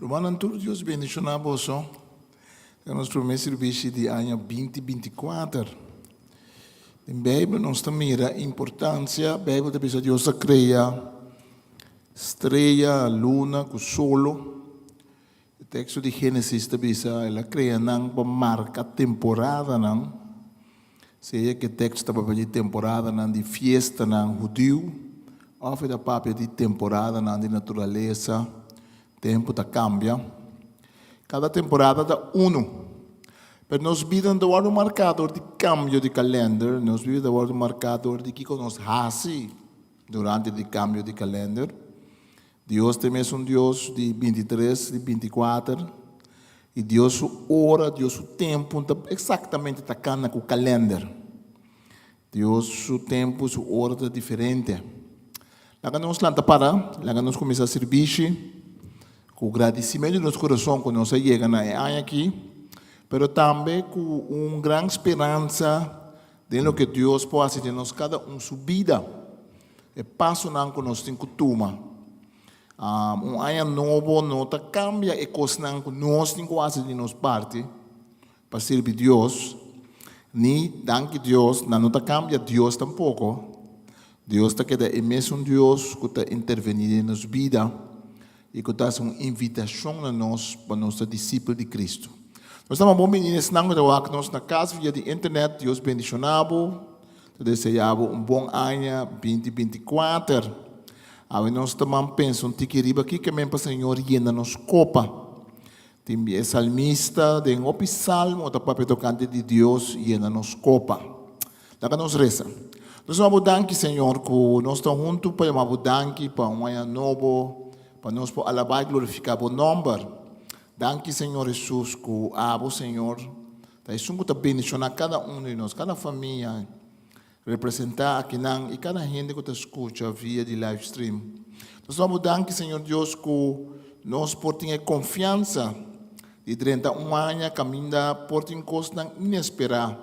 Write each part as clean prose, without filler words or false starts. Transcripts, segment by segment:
Romanan tur Deus bendicionado so. Nós promessa de ano 2024. Em Bíblia nós mira a importância, a Bíblia diz que Deus cria estrela, luna, com solo. O texto de Gênesis diz que ela cria nang para marcar temporada nang. Seja que o texto está para de temporada nang de fiesta nang judeu, ou da papel de temporada nang de natureza. Tempo está cambia. Cada temporada dá uno. Mas nós vivemos um marcador de cambio de calendário. Nós vivemos um marcador de que nós fazemos durante o cambio de calendário. Deus também é Deus de 23, de 24. E Deus hora, Deus o tempo, exatamente está com o calendário. Deus o tempo, sua hora é diferente. Lá nós lanta para, lá nós começamos a servir. Com agradecimento no nosso coração quando nós chegamos aqui, mas também com uma grande esperança de lo que Deus pode fazer em cada subida. E passo não que nós temos costuma. Ano novo não está cambia e coisa não que nós temos que fazer de nossa parte para servir Deus. Nem danke Deus, não está cambia Deus tampouco. Deus está querendo é mesmo Deus que está intervenir em nossa vida. E que está uma invitação a nós para nós ser discípulos de Cristo. Nós estamos bom meninos que nós na casa via de internet, Deus bendicionado, desejamos bom ano 2024. Aí nós também pensamos que riba aqui que mesmo para o Senhor llena nos copa. Tem salmista, tem um salmo, o papel tocante de Deus llena nos copa. Lá nós reza. Nós vamos danke Senhor que nós estamos juntos para uma danke para um ano novo. Para nós alabar e glorificar o nome. Danke, Senhor Jesus, que abo, Senhor. Está isso que está bendicionando cada um de nós, cada família, representar aqui e cada gente que está escuta via de live stream. Nós vamos danke, Senhor Deus, que nós podemos ter confiança de 31 anos, caminhar por coisas inesperadas.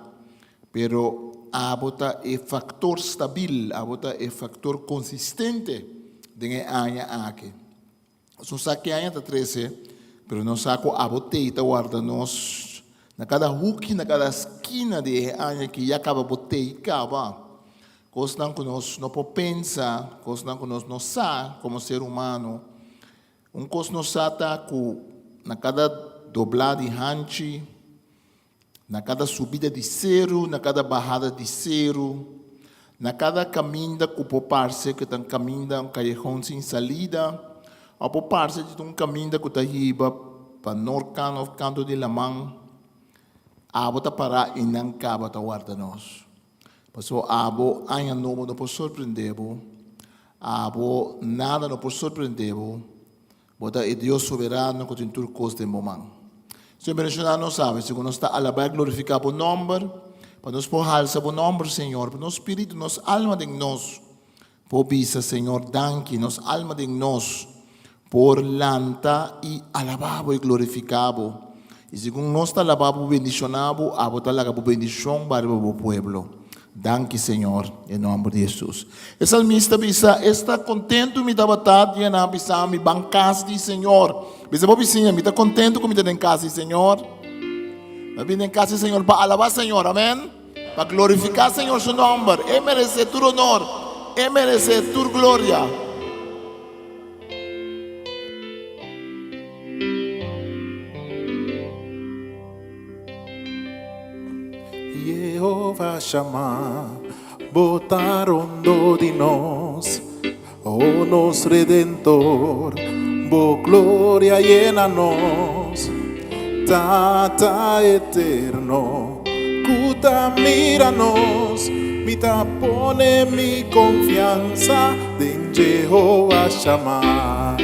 Pero abo é fator stabil, abo é fator consistente de ano aqui. Nós saque ainda 13, mas nós saco a botella guarda nós na cada hook, na cada esquina de ano que já acaba botella acaba. Coisa que nós não podemos pensar, coisa que nós não sabemos como ser humano. Coisa nós sabemos que na cada doblada de hanchi, na cada subida de zero, na cada bajada de zero, na cada caminho que o parceiro que está caminhando um callejão sem salida. A parte de um caminho que está riba para o canto de Lamang, a bota para e não acaba de guardar nós. Passou a bo ano novo não pode surpreender, a bo nada não pode surpreender, bota é Deus soberano que tem tudo coisa de momento. Se mencionar não sabe, se nós está alabar glorificar o nome, para nós por alçar o nome, Senhor, para nosso espírito, nossa alma de nós, por bisa, Senhor, danke, nossa alma de nós. Por lanta y alababo y glorificabo. Y según nos alababo bendicionabo, abo talaga bendición para o pueblo. Danke, Señor, en nombre de Jesús. El salmista bisa, está contento mi tabatad y na bisa mi bancas di Señor. Bisa po bisinha, mi está contento con mi en casa, Señor. Mi en casa, Señor, para alabar, Señor, amén. Para glorificar, Señor, su nombre. Él merece tu honor, Él merece tu gloria. Jehová chama, botaron do de nós, oh nos Redentor, bo glória llena nós, Tata eterno, cuta mira nós, mita pone mi confianza en Jehová chama,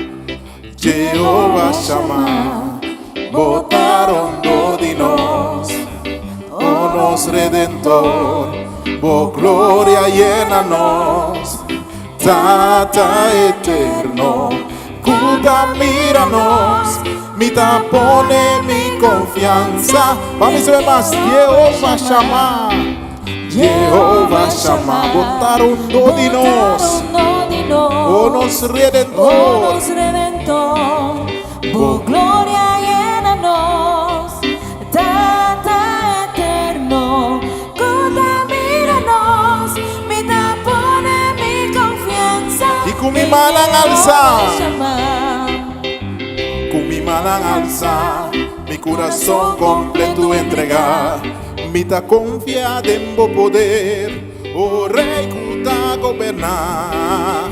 Jehová chama, botaron do de nós. Oh, nos Redentor, bo gloria llena nos, Tata eterno, cuida mira nos, mita pone mi confianza, para mí se ve más, Jehová chama, Jehová chama, botaron do de nos, oh, nos Redentor, bo gloria Kung mi manang alza, con mi mano alza, mi corazón completo entregar, mi ta confiada en vos poder, oh Rey que ta gobernar.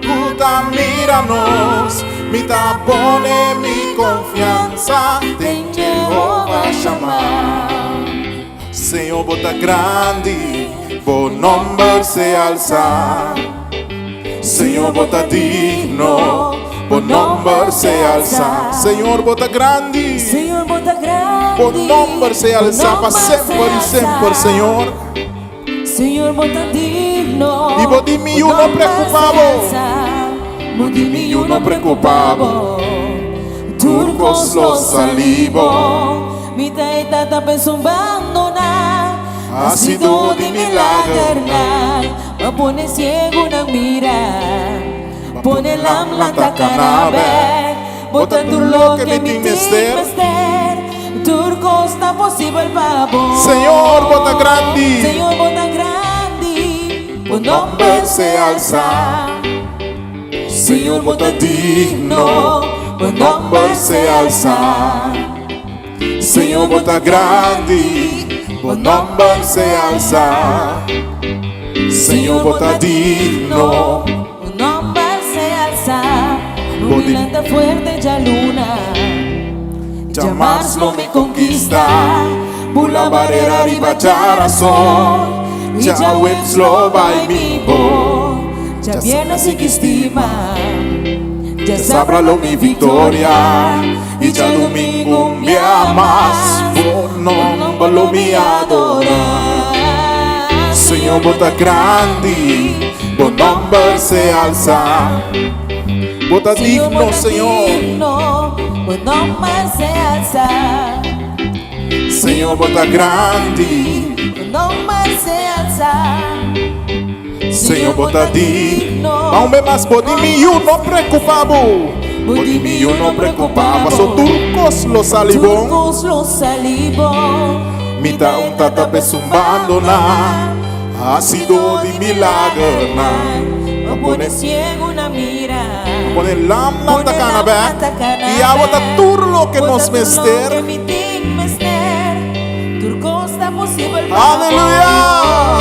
Puta míranos, mi ta pone mi confianza en Jehová llamar. Señor bota grande, vos nombre se alza. Señor bota digno, vos nombre se alza. Señor bota grande, Señor bota grande, vos nombre se alza para siempre y siempre, Señor. Señor bota digno, Y vos di mi uno preocupado, vos di mi uno preocupado. Turcos los salivo, mi taita ta pensumbando na, ha sido de milagro. Ma pone ciego na mira, pone la canabe, bota turlo que mi mester. Turcos está posible el pavo. Señor bota grande, Señor bota grande, vos nombre se alza. Señor bota digno, vos nombre se alza. Señor bota grande, vos nombre se alza. Señor bota digno, un nombre se alza, Bodi- nubilante fuerte ya luna, llamarlo me conquista, pula barrera arriba ya razón, ya webs lo va y mi bo, ya viernes y que estima, ya sabralo mi victoria, y ya domingo un día más, por nombre lo mi adora. Señor bota grande, por nombre se alza, bota digno, Señor. un nombre se alza, Señor bota grande, un nombre se alza, Señor bota digno. Aumbe más podimi uno preocupado, podimi uno preocupado. So turcos los salivón, Turcos los salivó, mita un tata pesumbando na, ha sido de milagro na. no pone ciego una mira, Pone lam na takana y abota turlo que nos mester. Turcos está posible. Aleluya.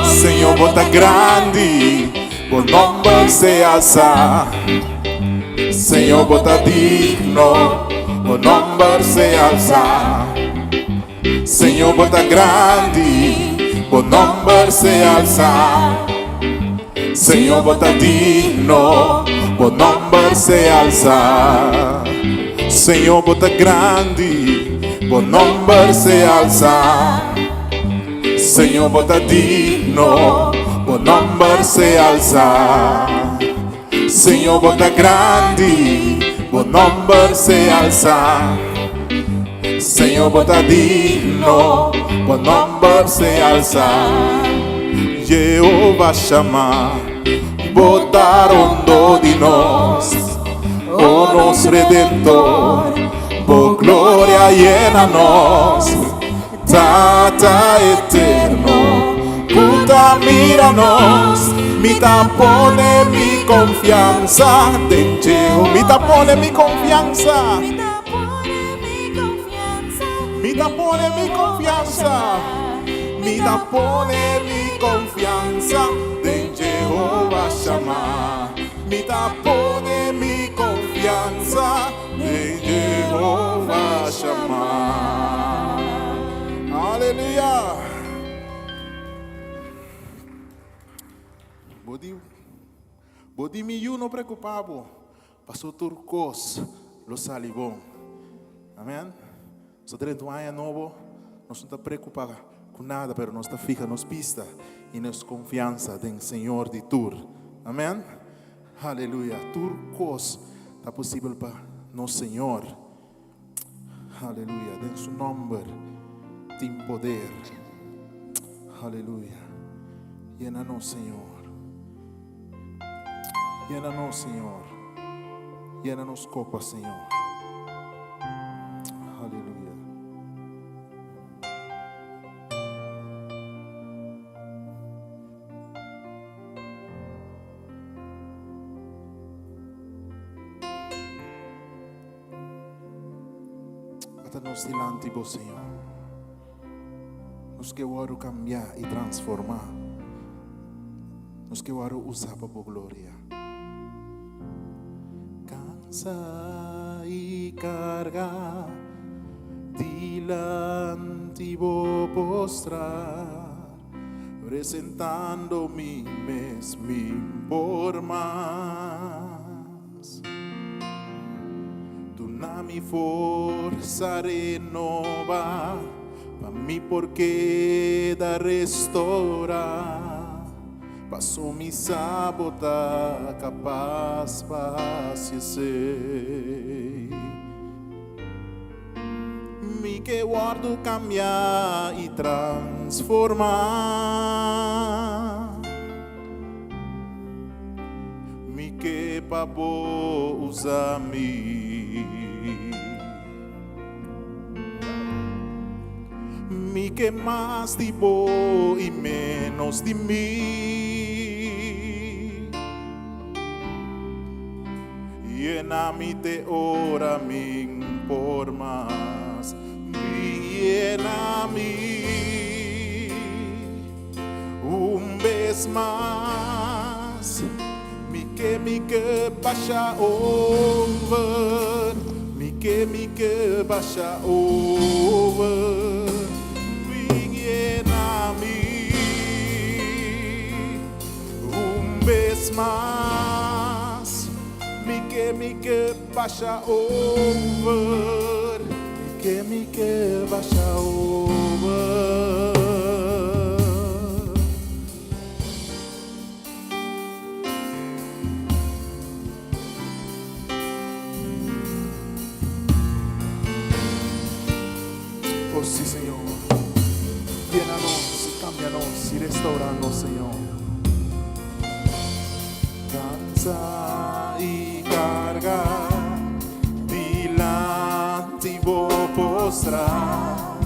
Señor bota grande, por nombre se alza. Señor bota digno, por nombre se alza. Señor bota grande, por nombre se alza. Señor bota digno, por nombre se alza. Señor bota grande, por nombre se alza. Señor bota digno, por nombre se alza. Señor bota grande, por nombre se alza. Señor bota digno, por nombre se alza. Jehová chama, botaron do de nós, oh nos redentor, por glória llena nós, Tata eterno, puta mira nós, mi tapone mi confianza, en Jehová, mi tapone mi confianza, mi tapone mi confianza, mi tapone mi confianza, en Jehová chama, mi tapone mi confianza, en Jehová chama. Aleluya. Bodi mi uno preocupado, pasó turcos, los salivón. Amén. So dentro do ano novo, nós não está preocupado com nada, pero nós está fica nos pista e nos confiança em Senhor de tur. Amém. Aleluia. Turcos está possível para nosso Senhor. Aleluia. Em seu nome tem poder. Aleluia. Llena-nos, Senhor. Llena-nos, Senhor. Llena-nos copa, Senhor. Aleluia. Até-nos delante vos, Senhor. Nos quero cambiar e transformar. Nos quero usar para a glória. Cansa e carga, delante vou postrar, presentando-me mesmo por mais. Tu na mi força renova, para mim porque da restaurar. Passou me sabotar, capaz para ser. Me que guardo cambiar e transformar. Me que pabo usar-me. Me que mais de bo e menos de mim. Llena-me de ora mim por mais. Llena-me vez mais. Me que baixa over. Me que baixa over. Vez mais, me que baixa over, me que baixa over. Oh sim, Senhor, llena-nos e cambia-nos e restaura-nos, Senhor. Cansa e carga, delante vou postrar,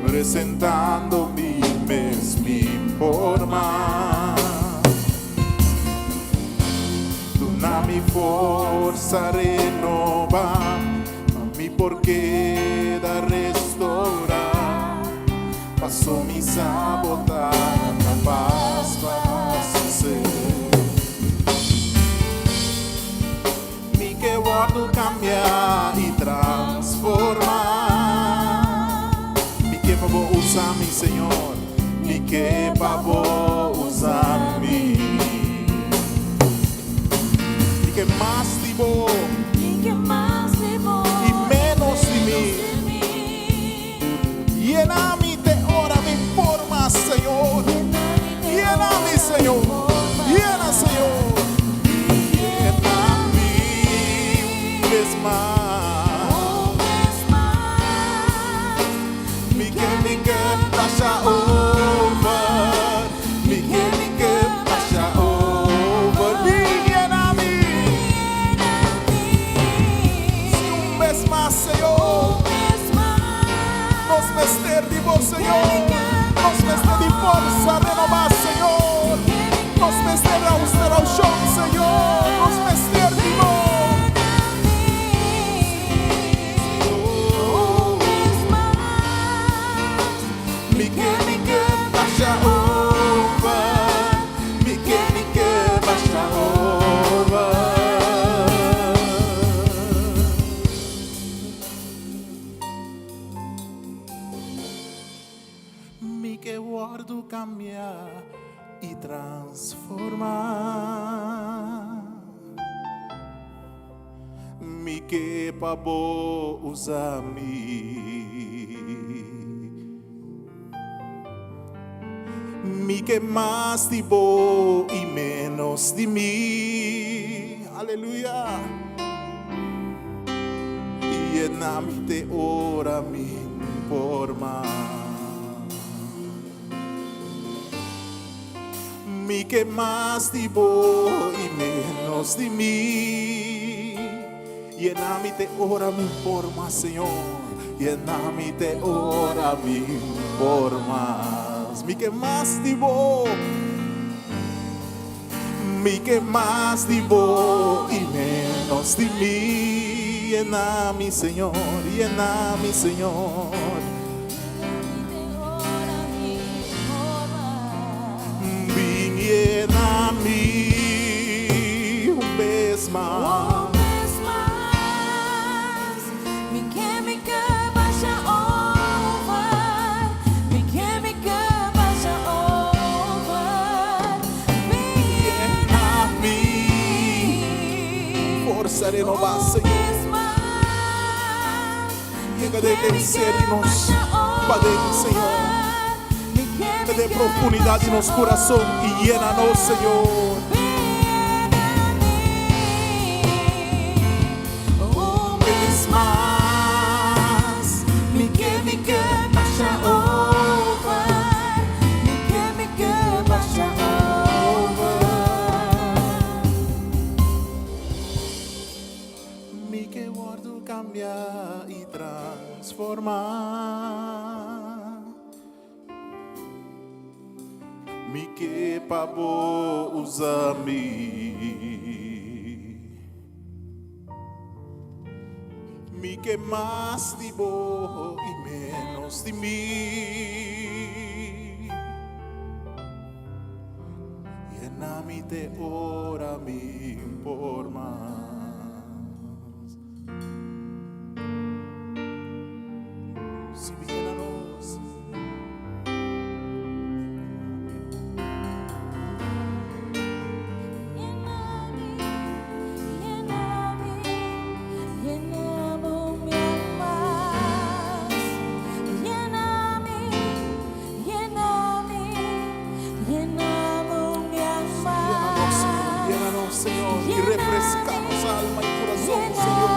presentando-me mesmo por mais. Tu na mi força renova, a mi porque da restaurar. Passou me sabotar, capaz para ser. Que guardo cambiar e transformar. Me que vou usar-me, Senhor. Me que vou usar-me. Me que mais de bom e menos de mim. Llena-me de ora, me forma, Senhor. Llena-me, Senhor. Llena, Senhor. Vez mais, me que baixa over, me que baixa over, me llena-me, vez mais, Senhor, nos vestir de vos, Senhor, nos vestir de força, renovar, Senhor, nos vestir a usar ao chão, Senhor, nos vestir de vos. Cambiar e transformar. Me que pabo usar-me. Me que mais de bo e menos de mim. Aleluia. Llena-me de ora me por mais. Me que mais de bo e menos de mim. Llena-me de ora me por mais, Senhor. Llena-me de ora me por mais. Me que mais de bo. Me que mais de bo e menos de mim. llena mi Señor, llena mi Señor. Ven, llena mi un vez más. Força renovar, Senhor. Llega de vencer-nos para dentro, Senhor. Que dê profundidade em nosso coração e llena-nos, Senhor. Um vez mais, me que baixa over, me que baixa over. Me que guardo cambiar e transformar. Me que pabo usa-me. Me que mais de bo e menos de mim. Llena-me de ora me por mais. Se me llena-nos. Senhor, e refrescar-nos alma e coração, Senhor.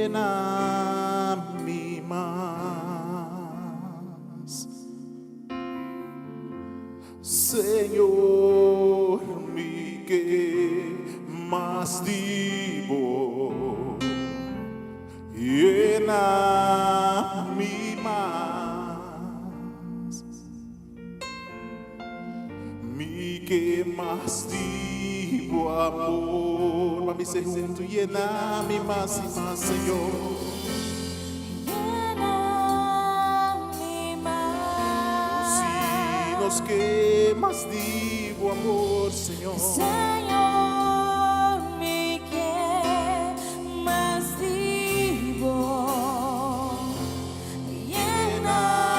Llena-me mais, Senhor, me que mais digo. Llena-me mais, me que mais digo amor. Vamos ser juntos, llena-me mais e mais, Senhor. Se nos que mais digo amor, Senhor. Senhor, me quer mais vivo, llena-me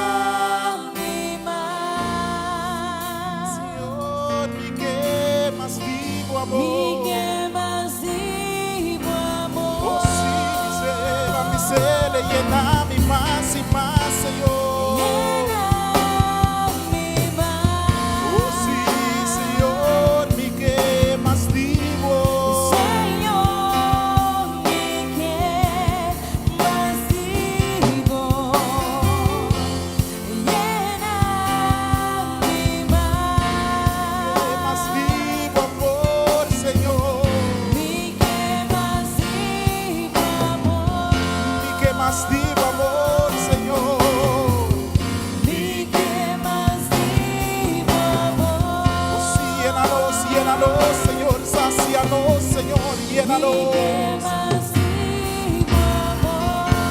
mais. Senhor, me quer mais vivo amor. Me quer mais vivo, amor. Oh, sim, vamos ser, llena-me mais e mais, Senhor. Más vivo amor, Señor. Me quer mais vivo, amor. Oh, sí, llénanos, llénanos, Señor. Sácianos, Señor. Llénanos.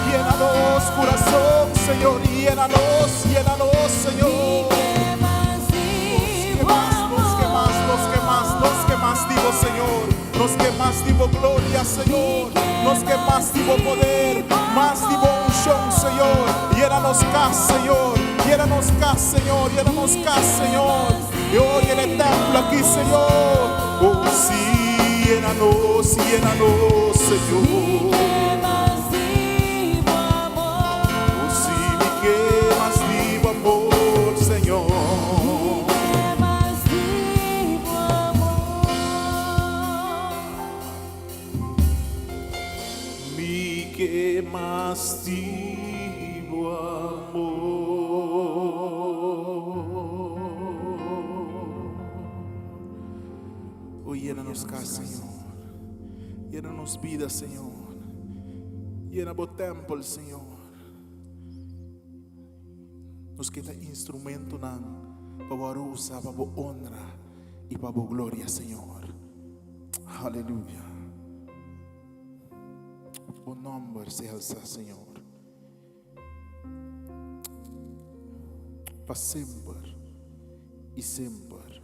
Llénanos, corazón, Señor. Llénanos, llénanos, Señor. Los que más digo, Señor. Los que más digo gloria, Señor. Los que más digo poder. Más digo unción, Señor. Llénanos acá, Señor. Llénanos acá, Señor. Llénanos acá, Señor. Y hoy en el templo aquí, Señor. Oh, sí, llénanos, llénanos, Señor. Oh, sí, mi que más vivo amor, Señor. Me quer mais vivo, amor. castigo amor. Oh, llénanos casa, Señor. Llénanos vida, Señor. Llena o templo, Señor. Nos queda instrumento para usar para honra y para gloria, Señor. Aleluya. O nombre se alza, Señor. Para sempre e sempre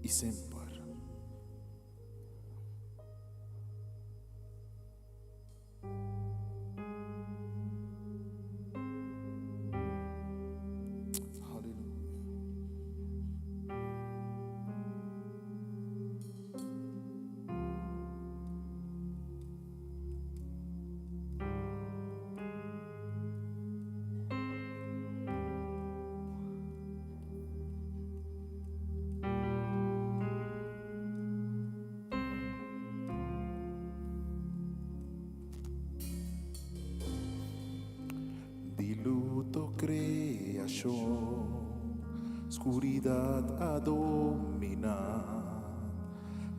e sempre. Diluto creación, oscuridad a dominar,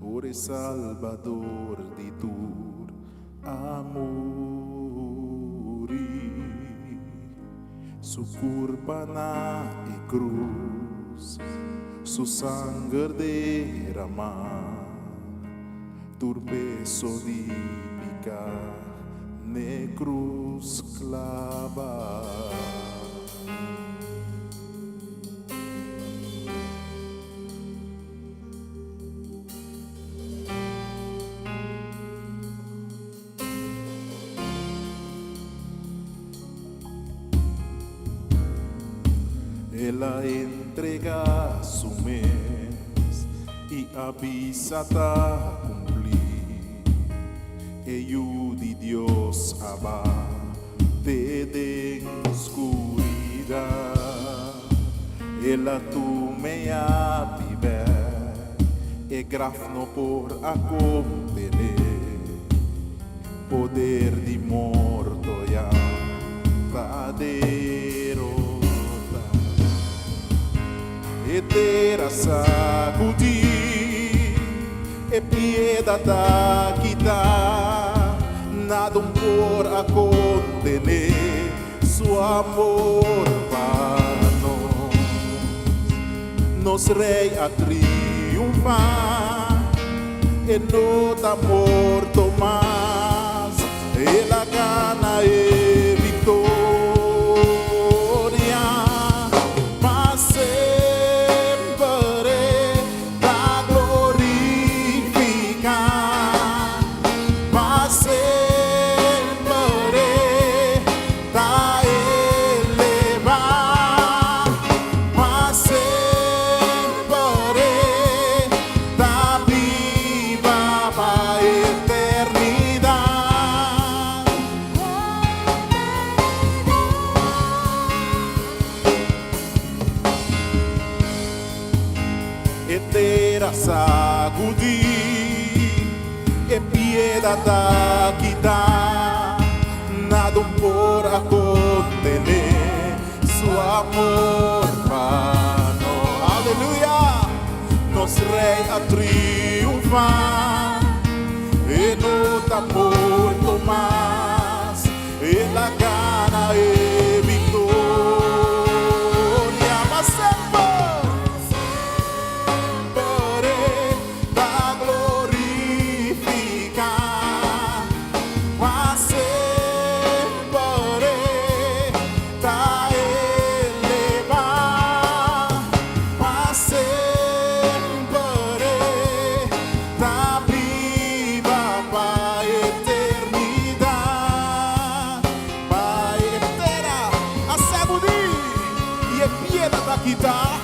ore Salvador de tu amor, su culpa na e cruz, su sangre derramar, tu peso de picar. Ne cruz clava. Ela entrega su mes y avisa cumplir. Eu de Dios abate de oscuridad. Ela tu me a viver e grafno por a contener. Poder de morto ya derrota. E terra sacudir e piedad da quitar, nada por a contener su amor vano. Nos rei a triunfar e no da morto más, e la gana e victoria, mas sempre da glorificar, mas sempre da elevar, mas sempre da viva para a eternidade. E terra sacudir e piedad da quitar, nada por a contener su amor vano. Aleluya. Nos rei a triunfar e no da morto más, e la gana e victoria, mas sempre da glorificar, mas sempre da elevar, mas sempre da viva para a eternidade, para etera a sacudir e a piedad da quitar.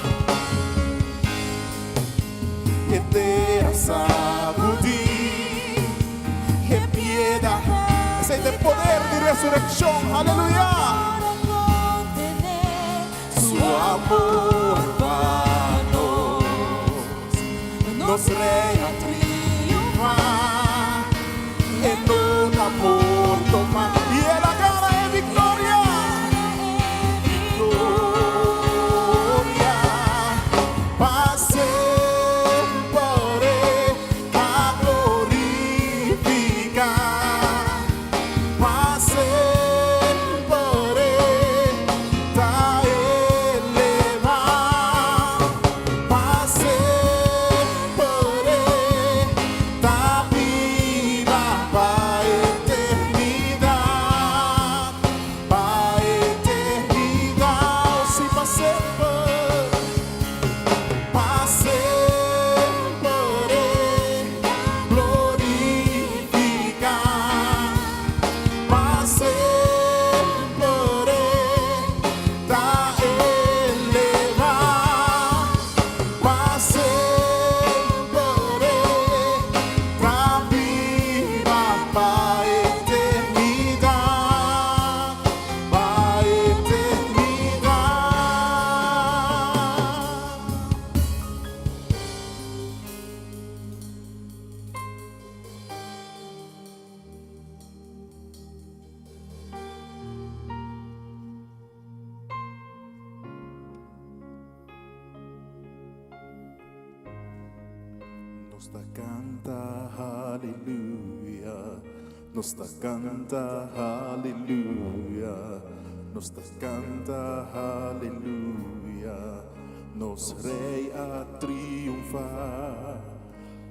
E terra sacudir e piedad, ese es el poder de resurrección. Aleluya. Su amor vano nos rei a triunfar e no da morto más. Y el Nos da canta aleluya, nos da canta aleluya, nos da canta aleluya, nos rei a triunfar.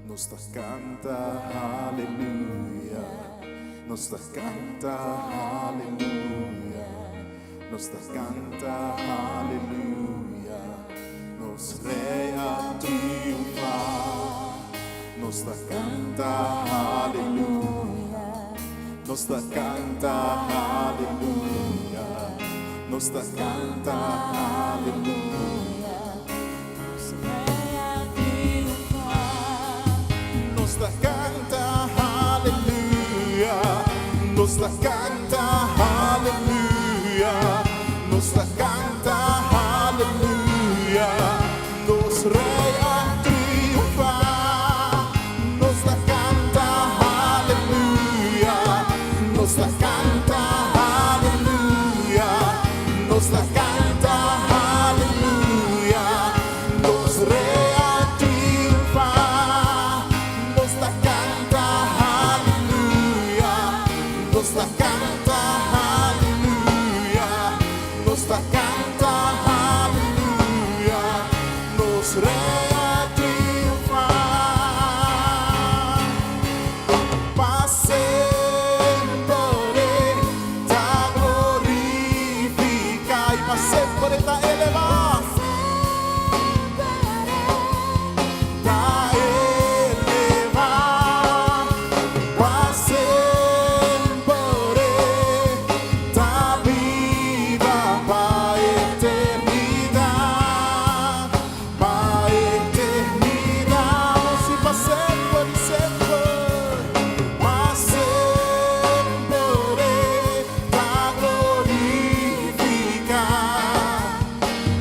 Nos da canta aleluya, nos da canta aleluya, nos da canta aleluya, nos rei a triunfar. Nos da canta aleluya, nos da canta aleluya, nos da canta aleluya, nos rei a triunfar. Nos da canta aleluya, nos da canta aleluya, nos da canta aleluya, nos rei a triunfar. Nos da canta aleluya, nos da canta aleluya, nos da canta aleluya, nos rei a triunfar. Nos da canta aleluya, nos da canta aleluya, nos da canta aleluya, nos rei a triunfar. Passempre ta glorifica e passempre ta elevar. Ta elevar, passempre ta viva pa eternidad, pa eternidad. Si pa sempre, sempre, pa sempre ta glorificar,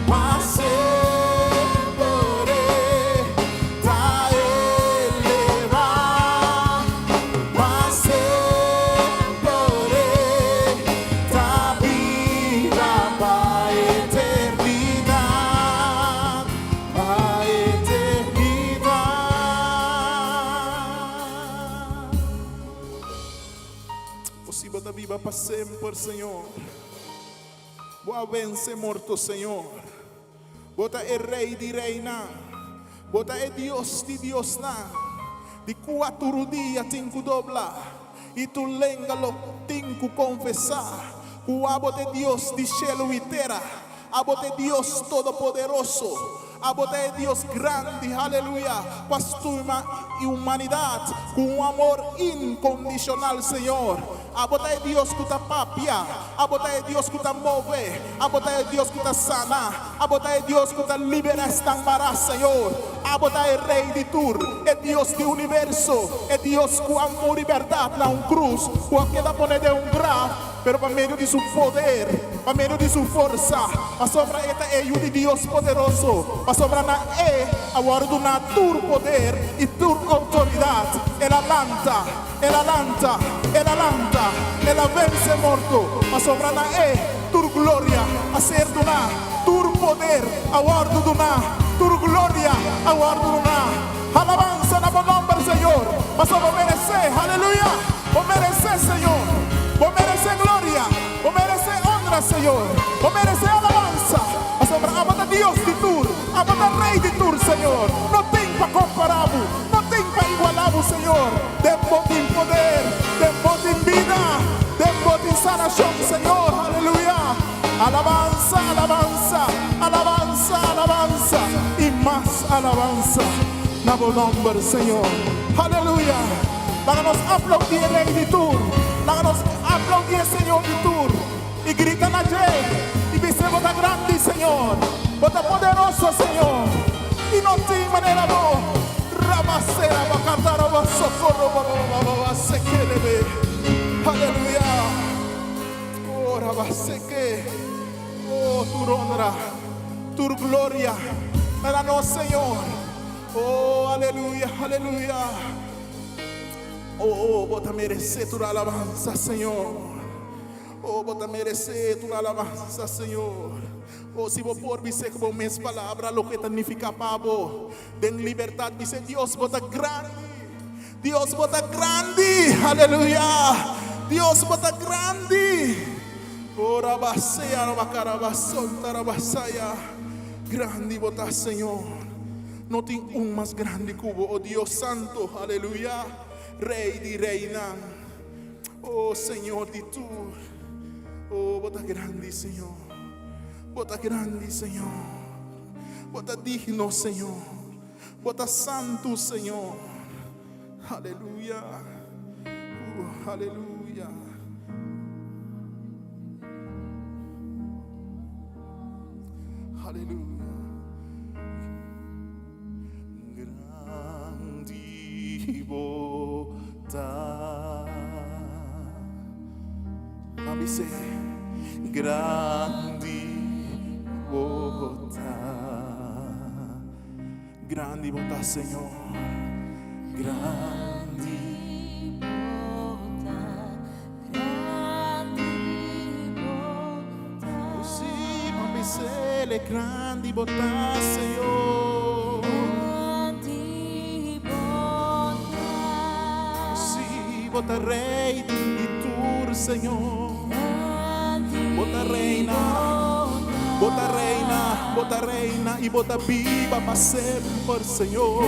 pa sempre ta elevar, pa sempre ta viva pa eternidad, pa eternidad. Possível da viva para sempre, Senhor. Boa vence morto, Senhor. Bota é rei de reina. Bota é Deus de Deus na. De 4 dias tinco dobla. E tu lengalo tinco confessar. O abo de Deus de cielo e terra. Abo de Deus todo-poderoso. Abo de Deus grande, aleluia. Pastura e humanidade com um amor incondicional, Senhor. Abo de Deus que te papia. Abo de Deus que te move. Abo de Deus que te sana. Abo de Deus que te libera esta embarazo, Senhor. Abo de Rei de Tur. É Deus do universo. É Deus com amor e verdade na cruz. Com queda poner de braço. Pero para meio de seu poder, para meio de sua força, para sobra esta é o de Deus poderoso, para sobra na agora do na tur poder e tur autoridade. Ela lanta, ela lanta, ela lanta, ela vence morto, para sobra na tur glória, a ser do na tur poder, agora do na tur glória, agora do na alabança na bom nome, Senhor, para sobra merecer, aleluia, vou merecer, Senhor. Vou merecer glória, vou merecer honra, Senhor. Vou merecer alabança. A sobra a Deus de Tur, a Rei de Tur, Senhor. Não tem para comparar, não tem para igualar, Senhor. Tempo de poder, tempo de vida, tempo de sanação, Senhor. Aleluia. Alabança, alabança, alabança, alabança e mais alabança. Na bom nome, Senhor. Aleluia. Vamos aplaudir o Rei de Tur. Vamos aplaudir o Senhor de Tur. E grita na gente. E dizer, bota grande, Senhor. Bota poderoso, Senhor. E não tem maneira não. Rabacera, bacatara, socorro, babasequelebe. Aleluia. Oh, rabaseque. Oh, tur honra. Tur glória. Para nós, Senhor. Oh, aleluia, aleluia. Oh, bota merecer tua alabança, Senhor. Oh, bota merecer tu alabanza, Señor. Oh, si vos por dice como mis palabras, lo que significa pavo. Den libertad, dice Dios, bota grande. Dios, bota grande. Aleluya. Dios, bota grande. Ora basea, rabacarabasonta, rabasaya. Grande bota, Señor. No tiene un más grande cubo, oh Dios santo, aleluya. Rey di reina. Oh Señor di tú. Oh, bota grande, Señor. Bota grande, Señor. Bota digno, Señor. Bota santo, Señor. Aleluya. Aleluya. Aleluya. Grandi bota. Mami se grandi bota. Grandi bota, Señor. Grandi. Sì, mami se le grandi bota, Señor. Sì, bota rey y tur, Señor. Bota reina, bota reina, bota reina y bota viva para siempre, Señor.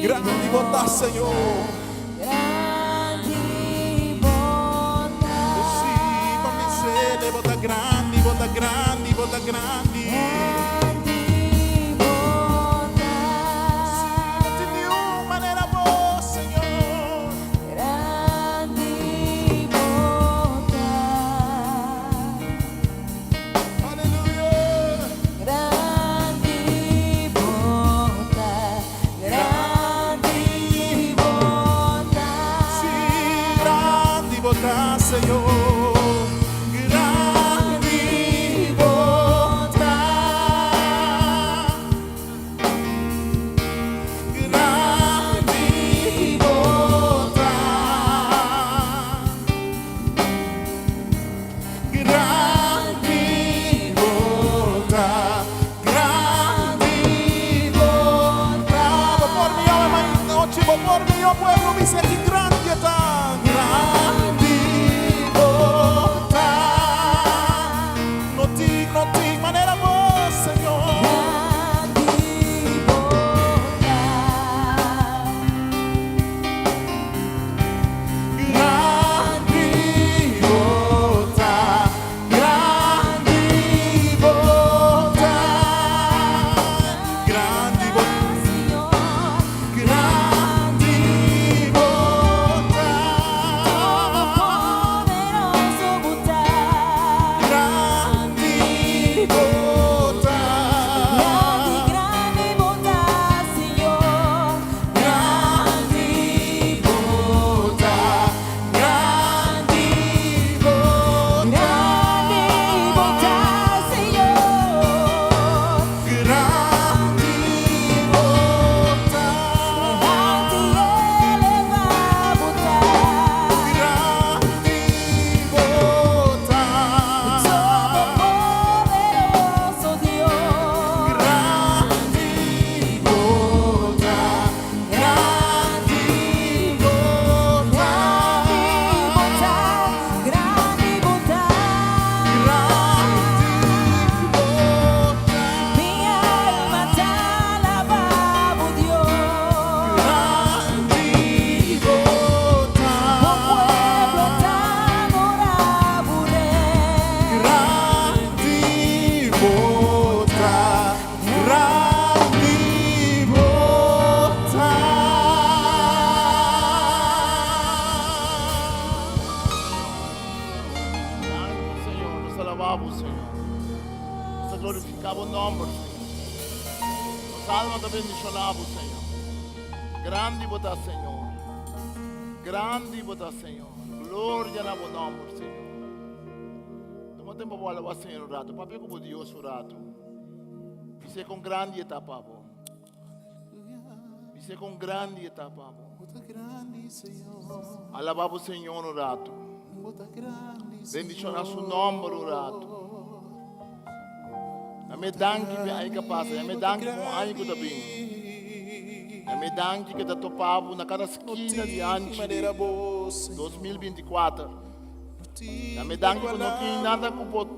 Grande bota, Señor. Sí, mami se le bota grande, bota grande, bota grande. No tiene una manera vos, Señor. Señor, grande bota, grande bota, grande bota, grande bota. Por mí, noche, por mí, pueblo, dice que grande está, grande. No ti manera vos, Señor. Grande bota, grande bota, grande bota, grande bota. alabamos, Señor. Nos glorificamos o nome, Senhor. Nos almas te bendicionamos, Senhor. Grande você, Senhor. Grande você, Senhor. Glória na bom nome, Senhor. Toma tempo para alabar, Senhor, o rato. Papai, como Deus, o rato. Você com grande etapa, pô. Você com grande etapa, pô. Muito grande, Senhor. Alabamos o Senhor no rato. bota grande, Bendición a su nombre, orato. Eu me danke por a capacidade, eu me danke por a que está bem. Eu me danke que está topado na cada esquina de antes maneira boa, Senhor. 2024. Eu me danke por não tem nada que pode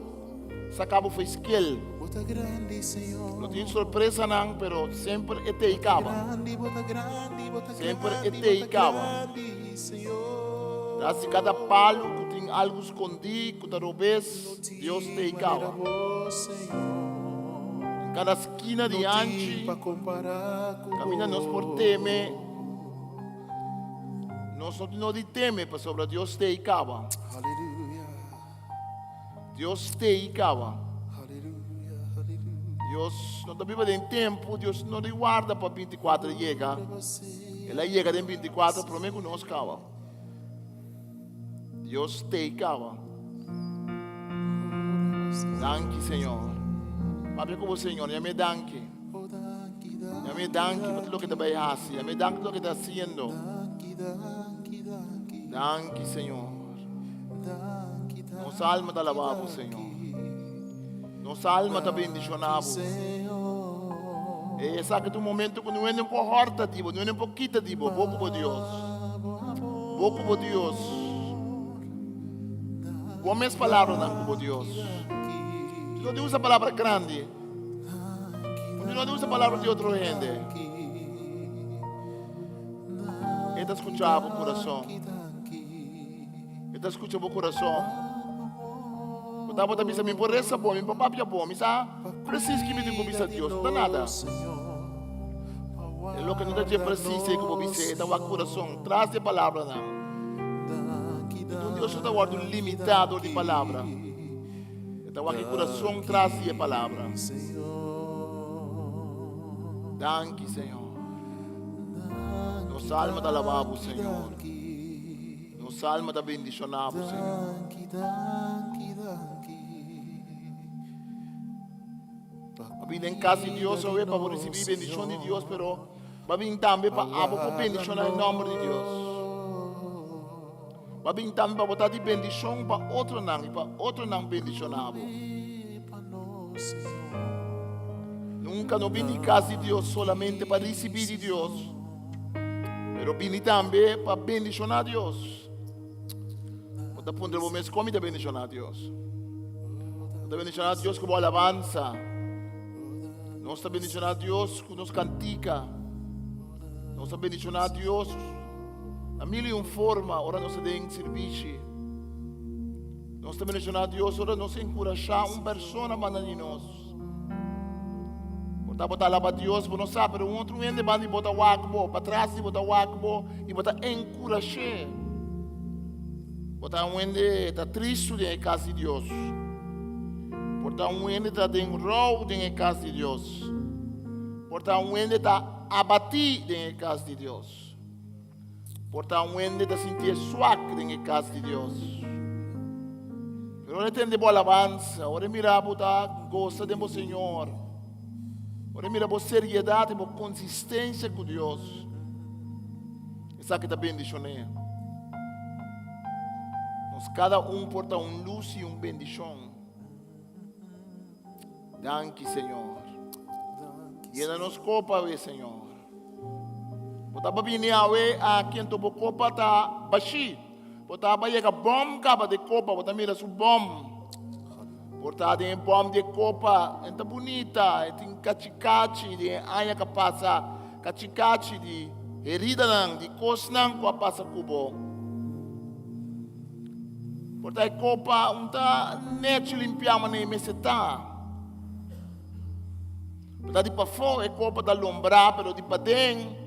sacar para skill. Bota grande, Senhor. Não tem surpresa não, pero sempre é te acaba. Grande, bota grande, bota Sempre grande, é te bota acaba. grande, Senhor. Assim cada palo que tem algo escondido, que está roubes, Deus te Maneira acaba. boa, Senhor. Cada esquina de antes. Para comparar com Camina nos por teme. Nós não de teme, para sobre Deus te acaba. Aleluia, Deus te acaba. aleluia, aleluia. Deus não está vivo em tempo, Deus não te guarda para 24 chega. Você, Ela chega em 24, promete que nós acaba. Deus te acaba. Danke, Senhor. Papi como Senhor, eu me danke. oh, danke, Eu me danke por tudo que está vai fazer. Eu me danke por tudo que está fazendo. danke, danke, danke, Danke, Senhor. danke, danke. Nossa alma está lavada, Senhor. Nossa alma está bendicionada. Senhor, E sabe que tu momento que não é um pouco horta, tipo, não é um pouquinho, tipo, pouco por Deus. Pouco por Deus. Boas palavras não por Deus. Tu não usa a palavra grande. Tu não usa a palavra de outra gente. Ele está escutando o coração. Ele está escutando o coração. Eu estava a pensar, por essa boa, meu papai é bom, mas preciso que me diga Deus, não dá nada. É o que não é preciso que eu disse, é o coração, traz de palavra não. Então Deus está guardando limitado de palavra. Então aqui coração traz de palavra. Danke, Senhor. Nossa alma está lavada, Senhor. Nossa alma está bendicionada, Senhor. Va vir em casa de Deus, eu é para receber bendição de Deus, pero va vir também para abrir bendição em nome de Deus. Va vir também para botar de bendição para outro não bendicionado. Nunca não vim de casa de Deus solamente para receber de Deus, pero vim também para bendicionar Deus. Bota ponto o mês como de bendicionar Deus. Bota bendicionar Deus com boa alabança. Nós estamos bendicionando a Deus com nos cantica. Nós estamos bendicionando a Deus a mil e uma forma. Ora nós temos serviço. Nós estamos bendicionando a Deus. Ora nós encorajar uma pessoa para nós. Botar botar lá para Deus, para nós saber um outro ende para botar o água para trás e botar o água e botar encorajar. Botar um ende está triste em casa de Deus. Portar um ende está em rol em casa de Deus. Portar um ende está abatido em casa de Deus. Portar um ende está sentir suaco em casa de Deus. Pero ora tem de boa alabança, ora mira botar gosta de meu Senhor. Ora mira boa seriedade, boa consistência com Deus. Isso aqui está bendicionando. Nós cada porta luz e bendição. Danke, Senhor. Llena nos copa, Senhor. Botava bem a quem tomou copa tá baixi. Botava aí a bom capa de copa, botava mira su bom. Botava tem bom de copa, é bonita, tem cachicachi de aia que passa, cachicachi de herida não, de cos não que passa cubo. Botava copa, tá net limpiar nem meseta. Di pa fora é copa da lombra, pero di pa dentro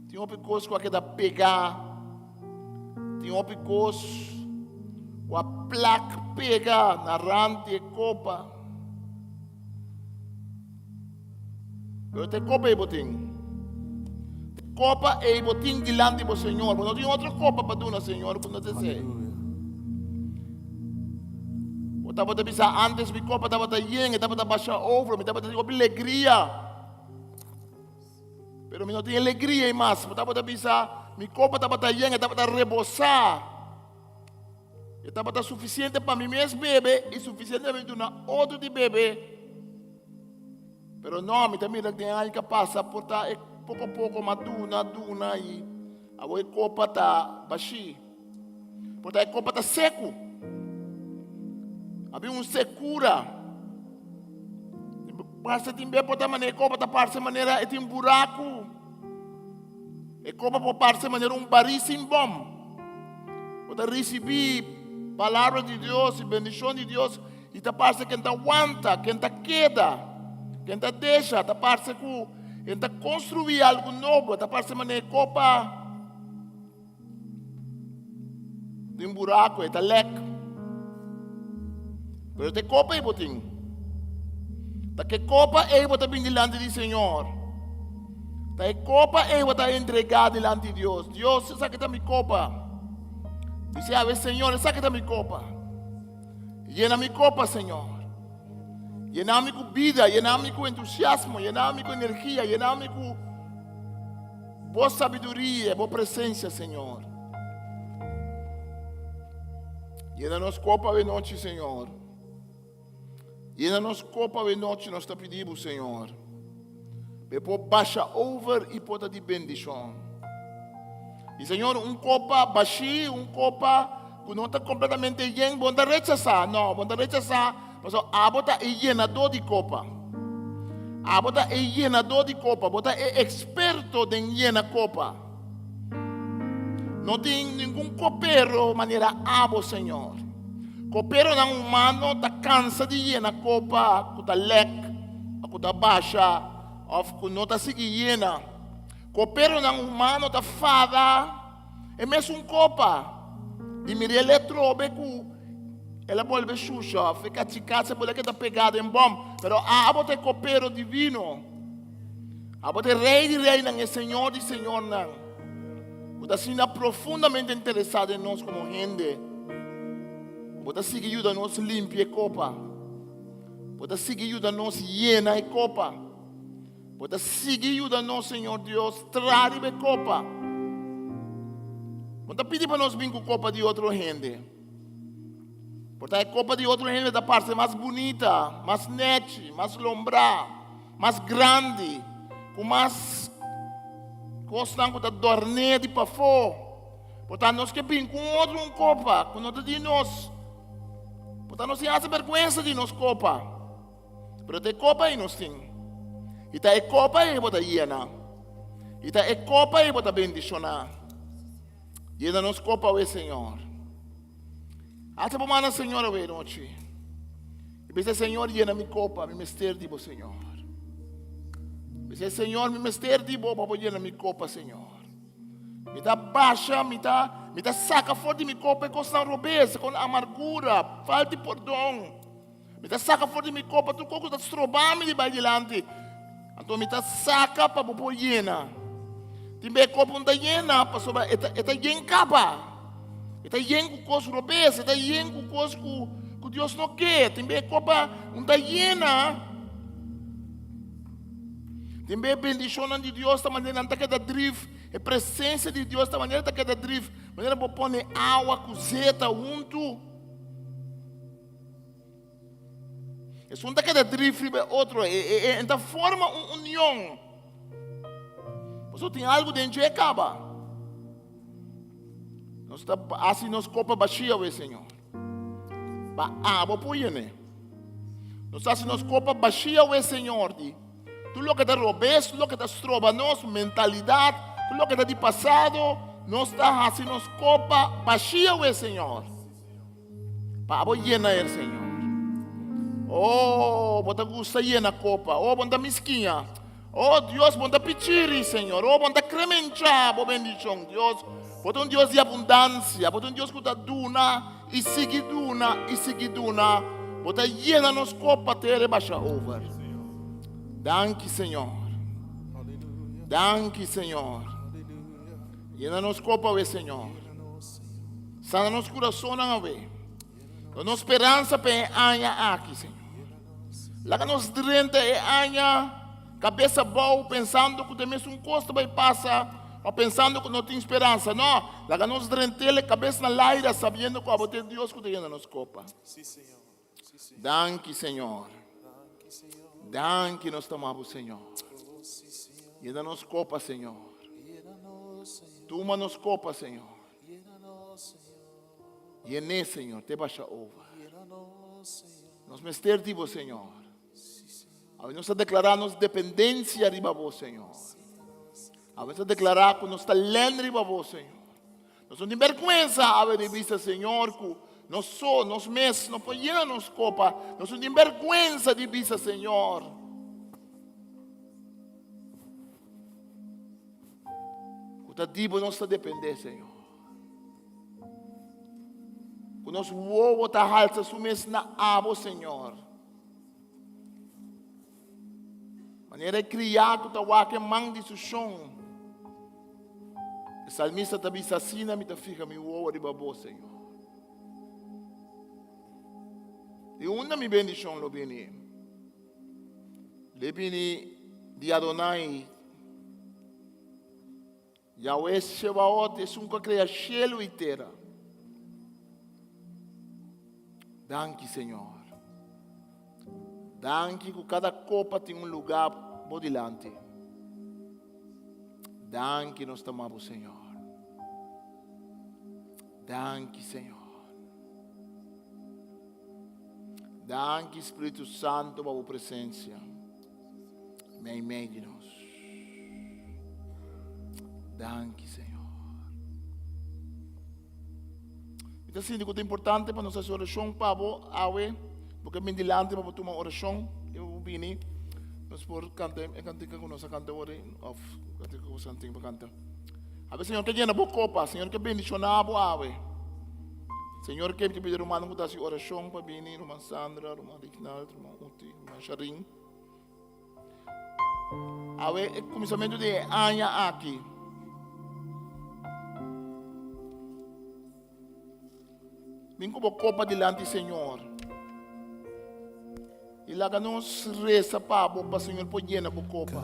tem uma coisa que dá pegar, tem uma coisa que a placa pega na rante de copa. Pero tem copa e botim. Copa e botim dilante do Senhor, mas não tem outra copa para dar, Senhor, para não dizer. Estava a pensar antes, minha copa estava llena, estava a baixar over, estava a ter alegria. Pero não tinha alegria mais. Estava a pensar, minha copa estava llena, estava a rebosar. Estava suficiente para mim mesmo beber e suficiente para na outro de beber. Pero não, me também tem algo que passa por tá pouco a pouco maduna e a copa tá baixi. Por tá copa tá seco. Havia secura. Parece que tem por tá maneira copa tá parece maneira tem buraco. E copa por parece maneira barril sem bom. Por receber palavra de Deus e bendição de Deus e tá parece que tá aguanta, que tá queda, que tá deixa, tá parece que tá construir algo novo, tá parece maneira copa tem buraco, tá leque. Pero te copa e boting. Ta que copa e bota bem diante do Senhor. Ta e copa e bota entregar diante de Deus. Deus, sabe que tá minha copa. Dice a ver, Senhor, sabe que tá minha copa. Llena minha copa, Senhor. Llena-me com vida, llena-me com entusiasmo, llena-me com energia, llena-me com boa sabedoria, boa presença, Senhor. Llena-nos copa de noite, Senhor. Llena-nos copa de noite, nós te pedimos, Senhor. Depois baixa over e pota de bendição. E, Senhor, copa baixi, copa que não está completamente lleno, bom da rechazar. Não, bom da rechazar. Mas a bota é llenador de copa. A bota é llenador de copa. Bota é experto em llenar copa. Não tem nenhum copeiro maneira abo, Senhor. Copeiro não humano está cansa de llenar copa, que está leque, que está baixa, ou que não está seguindo. Copeiro não humano está fada, é mesmo copa. E me eletrobe que ela volve xuxa, fica ticada, porque está pegada em bom. Mas a bote copeiro divino. A bote rei de rei, não é Senhor de Senhor, não. Está sendo profundamente interessado em nós como gente. Você siga ajuda nós limpar a copa. Você siga ajuda nós llena a copa. Você siga ajuda nós, Senhor Deus, trazer a copa. Você pede para nós vir com copa de outra gente. Porque a copa de outra gente da parte mais bonita, mais nete, mais lombra, mais grande, com mais coisa que dorme de para fora. Portanto, nós que vir com outra copa, com outra de nós. Portanto, nós temos a vergonha de nós copa. Mas tem copa e nós temos. E tem copa e bota llena. E tem copa e bota bendicionar. Llena nos copa, o Senhor. Até para mana, Senhor, o noite. E dizer, Senhor, llena minha copa, me mester de você, Senhor. Dizer, Senhor, me mester de você, para llena minha copa, Senhor. Me dá baixa, me dá saca fora de minha copa com robeza, com amargura, falta de perdão. Me dá saca fora de minha copa, tu coco está estrobando de baixo delante. Então me dá saca para pôr llena. Timbe copa não está llena, para está llena capa. Está llena com coisa robeza, está llena com coisa que Deus não quer. Timbe copa não está llena. Timbe bendição de Deus, da maneira não está que drift. A presença de Deus, da maneira que está drift, maneira para pôr água, cozeta, junto. Isso não está que drift, outro. Então forma uma união. Você tem algo dentro de acaba. Nós está assim nos copa baixia, o Senhor. Ba vou pôr né. Nós assim nos copa baixia, o Senhor. Tudo que está roubado, tudo que está estroba nossa mentalidade. Tudo que está de passado, nós está assim nos copa baixia o Senhor. Para llenar o Senhor. Oh, bota gusta llena copa. Oh, bota mesquinha. Oh, Deus, bota pichiri, Senhor. Oh, bota cremencha, boa bendição, Deus. Bota Deus de abundância. Bota Deus que está duna e seguiduna. Bota llena nos copa ter baixa over. Danke, Senhor. Danke, Senhor. Llena nos copa, o Senhor. Sana nos coração, não é? Dá esperança para a aqui, Senhor. Lá nos drenta é a cabeça boa, pensando que temos costo vai passar, o pensando que não tem esperança. Não, laga nos drentele cabeça na laira, sabendo que a bote de Deus que tem na nos copa. Sim, Senhor. Sim, Senhor. Danke, Senhor. Danke, Senhor. Danke, nós tomamos, Senhor. Oh, sim, Senhor. E da nos copa, Senhor. Llena-nos, Senhor. Tuma nos copa, Senhor. Llena-nos, Senhor. E é nesse, Senhor, te baixa over. Llena-nos, Senhor. Nos mester tivo, Senhor. Sim, Senhor. A nós declarar-nos dependência riba vos, Senhor. A nós declarar que nós está lendo riba vos, Senhor. Nós não temos vergonha a ver de vista, Senhor, que nós só, nós mesmos, não podemos nos copa. Nós não temos vergonha de vista, Senhor. O tativo não está depender, Senhor. Que nós voamos a halsa sumes na abo, Senhor. Maneira criado ta wake mang di susong. O salmista tabi sasina mi ta fica mi uowa di babo, Senhor. E una mi bendición lo bini. Le bini di Adonai. Yahweh Shebaot es un que crea cielo y tierra. Danke, Senhor. Danke que cada copa tem lugar por delante. Danke, nós amamos, Senhor. Danke, Senhor. Danke, Espírito Santo, pela presença. Me imagine-nos. Danke, Senhor. Então, sim, digo que é importante para nossa oração, Pablo, porque bem delante para tomar oração, eu vim, nós por cantar, eu cantei com nossa cantadora, of, cantei com você antigo para cantar. Ave, Senhor, que llena boa copa, Senhor, que bendicionado, ave. Senhor, que te pedir humano que dá oração para vir, irmã Sandra, irmã Rignaldo, irmã Uti, irmã Sharin. Ave, é começamento de Anya aqui. Vem com a copa delante, Senhor. E lá que nós reza para o Senhor pode llenar a copa.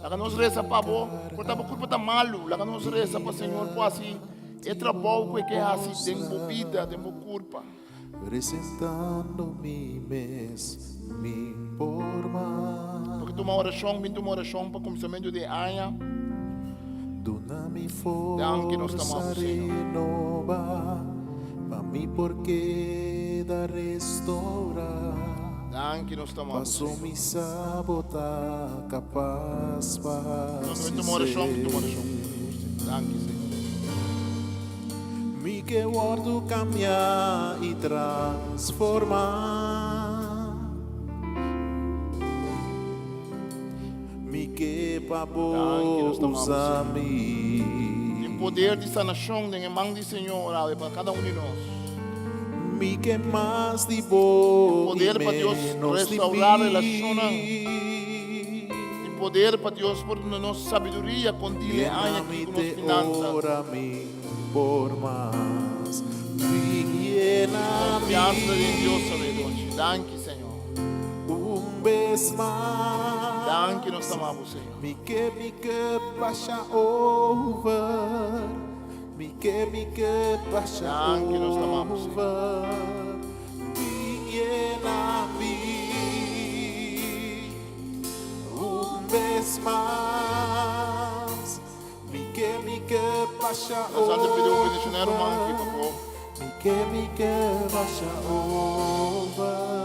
Lá que nós reza para o porque a culpa está malo. Lá que nós reza para o Senhor para assim é trabalho que é assim tem bebida, tem culpa. Presentando-me mesmo por mais. Porque tu uma oração para começamento de Anya. Dona-me Danke, nós força amamos, Senhor. renovar, para mim porque da restaurar. Danke, nós amamos, Passou Senhor. me sabotar, capaz para Nós vamos tomar oração. Danke, Senhor. Me que guardo caminhar e transformar. Me que para Danke, nós amamos, usar-me. Tem poder de sanação, tem mão de Senhor, ave, para cada de nós. Me que mais de bom Poder e para Deus menos de restaurar a mim. Tem poder para Deus por nossa sabedoria, condile Anya aqui com nossas finanças. Ora-me por mais. Llena-me Confiança em Deus, sabedoria. Danke, Senhor. vez mais. Danke, nós amamos, Senhor. Me que baixa over. Me que baixa Danke, nós amamos, over. Llena-me vez mais. Me que baixa Nós vamos pedir um missionário over. humano aqui, por favor. Me que baixa over.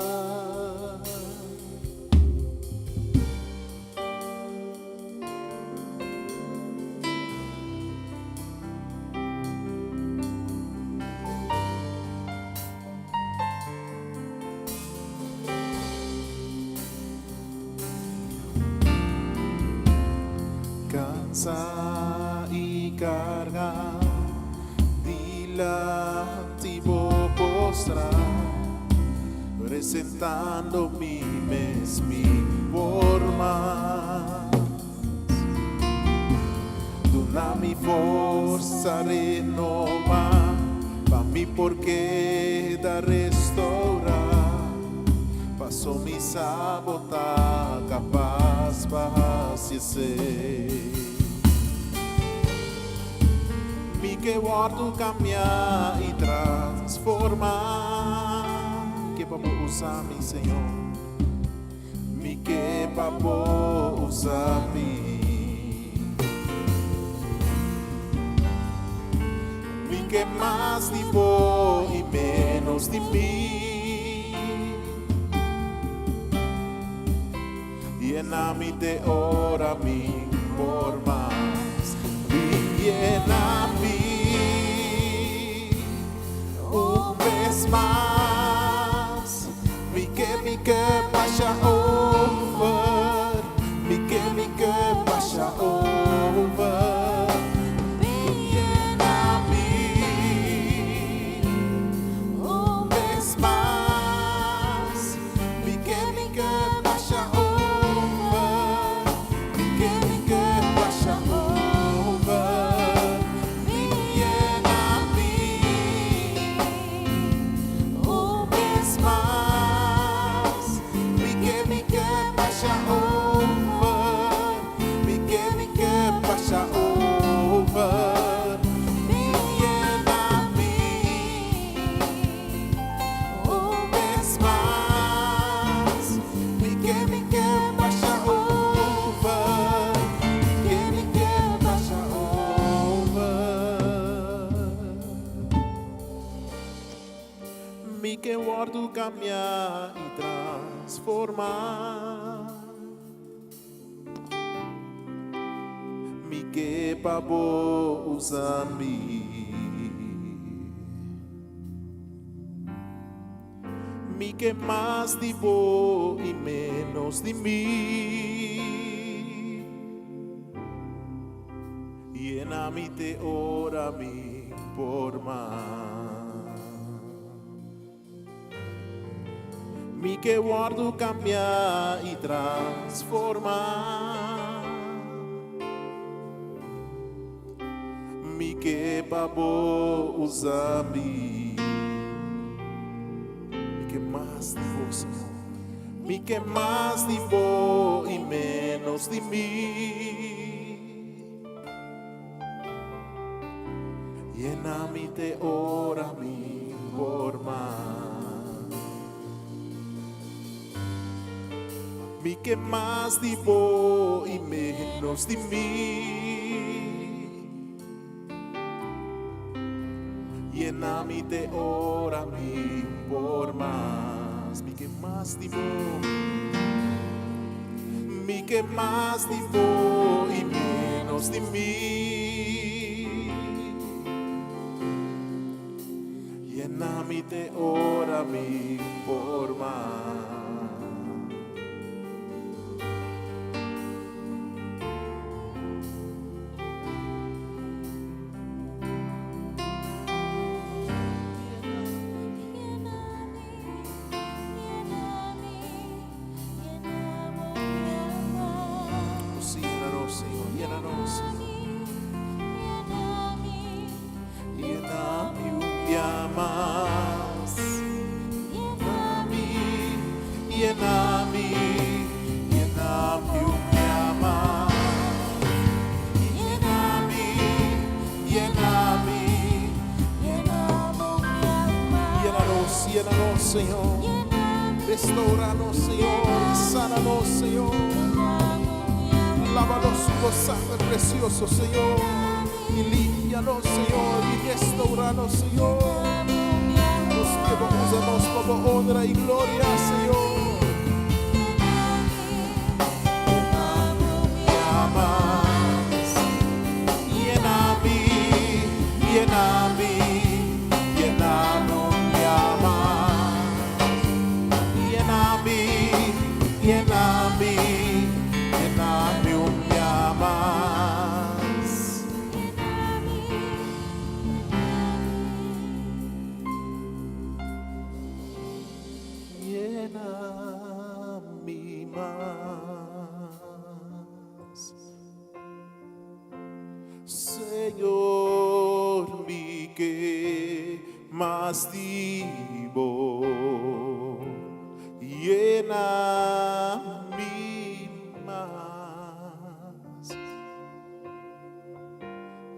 Cansa y carga, dilante vou postrar, presentando mi mesmo por mais. Dona-me força renovar, para mim porque da restaurar. Passou me sabotar, capaz para se ser. que guardo cambia y transforma. Que papo usa mi Señor, mi que papo usa mi. Mi que más de vos y menos de mí. Llena-me de ora mi por más. Llena-me vez más. Mi que pasa over. Mi que pasa over. Llena-me vez más. Mi que pasa over. Mi que pasa over. Llena-me vez más. Mi que pasa over. Mi que pasa over. Llena-me vez más. Mi que pasa over. Mi que pasa over. Mi que guardo cambia y transforma. Mi que papo usa mi. Mi que más de vos y menos de mí. Llena-me de ora mi por más. Mi que guardo cambia y transforma. Mi que papo usa mi. Mi que más de vos, Señor. Mi que más de vos y menos de mí. Llena-me de ora mi por más. Mi que más de vos y menos de mí. Llena-me de ora mi por más. Mi que más de vos. Mi que más de vos y menos de mí. Llena-me de ora mi por más. Llénanos, Señor, llénanos, Señor. Llena-me un día más. Llena-me un día más. Llena-me llénanos, Señor. Restauranos, Señor, y sánanos, Señor. Lávanos con sangre precioso, Señor. Y límpianos, Señor, y restauranos, Señor. Nos llevamos como honra y gloria, Señor. Llena-me, llena-me, lléname, lléname, lléname, lléname un día más. Lléname más, Señor, mi que más divo. Llena-me más,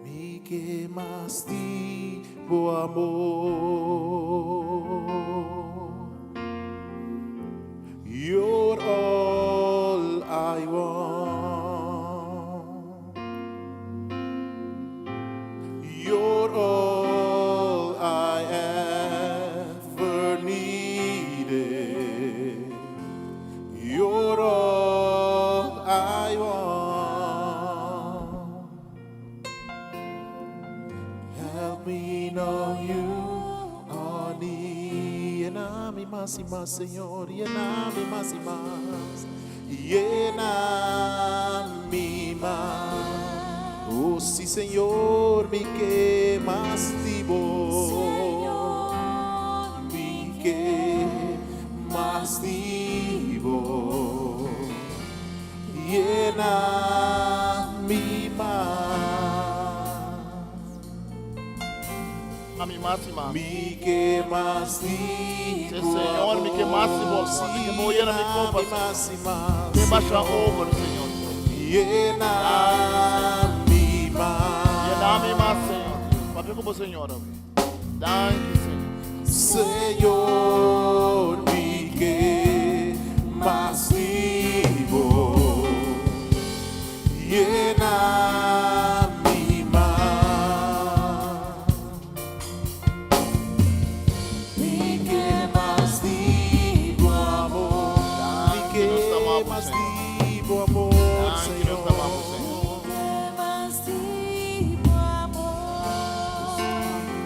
mi que más más vivo amor. You're all I want. You're all I ever needed. You're all I want. Help me know you are near. Lléname más y más, Señor. Lléname más y más. Lléname más. Oh sí, Señor, mi que más vivo. Mi que más vivo. Lléname más. A mi más y más. Mi que más vivo. Sí, Señor, mi que más vivo. Sí, Mi que voy a llenar mi copa, más y más. Que vaya over, Señor. Lléname más. Lléname más, Señor. Papi, como Señor. Thank you, Señor. Señor, mi que más vivo. Lléname más. Mi que más vivo amor. Mi que más vivo amor, Señor.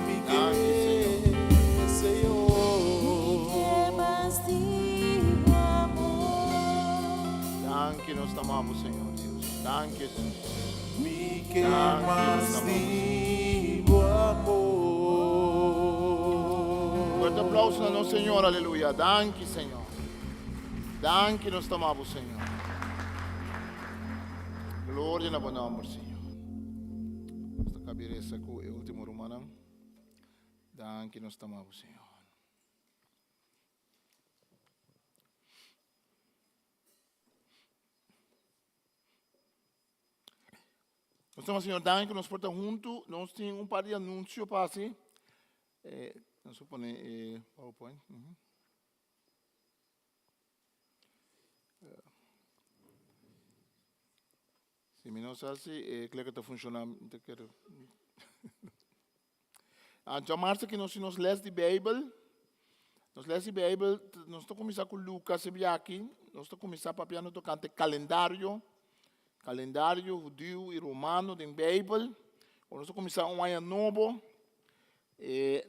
Mi que, Thank you, nos amamos, Señor Dios. Thank you, Señor. mi que más vivo amor. Fuerte aplauso a nuestro Señor, aleluya. Thank you, Señor. Thank you, nos amamos, Señor. Gloria na po nombre, Señor. Esta cabiresa ko, último rumanang. Thank you, nos amamos, Señor. Então, Senhor, dá que nos porta junto. Nós temos par de anúncios para assim. Não supone PowerPoint. Se me não sabe se claro que está funcionando. Já marca que nós lemos a Bíblia. Nós lemos a Bíblia. Nós estamos começando com Lucas e aqui. Nós estamos começando para piano tocante calendário. Calendário judeu e romano da Bíblia. Nós começamos um ano novo.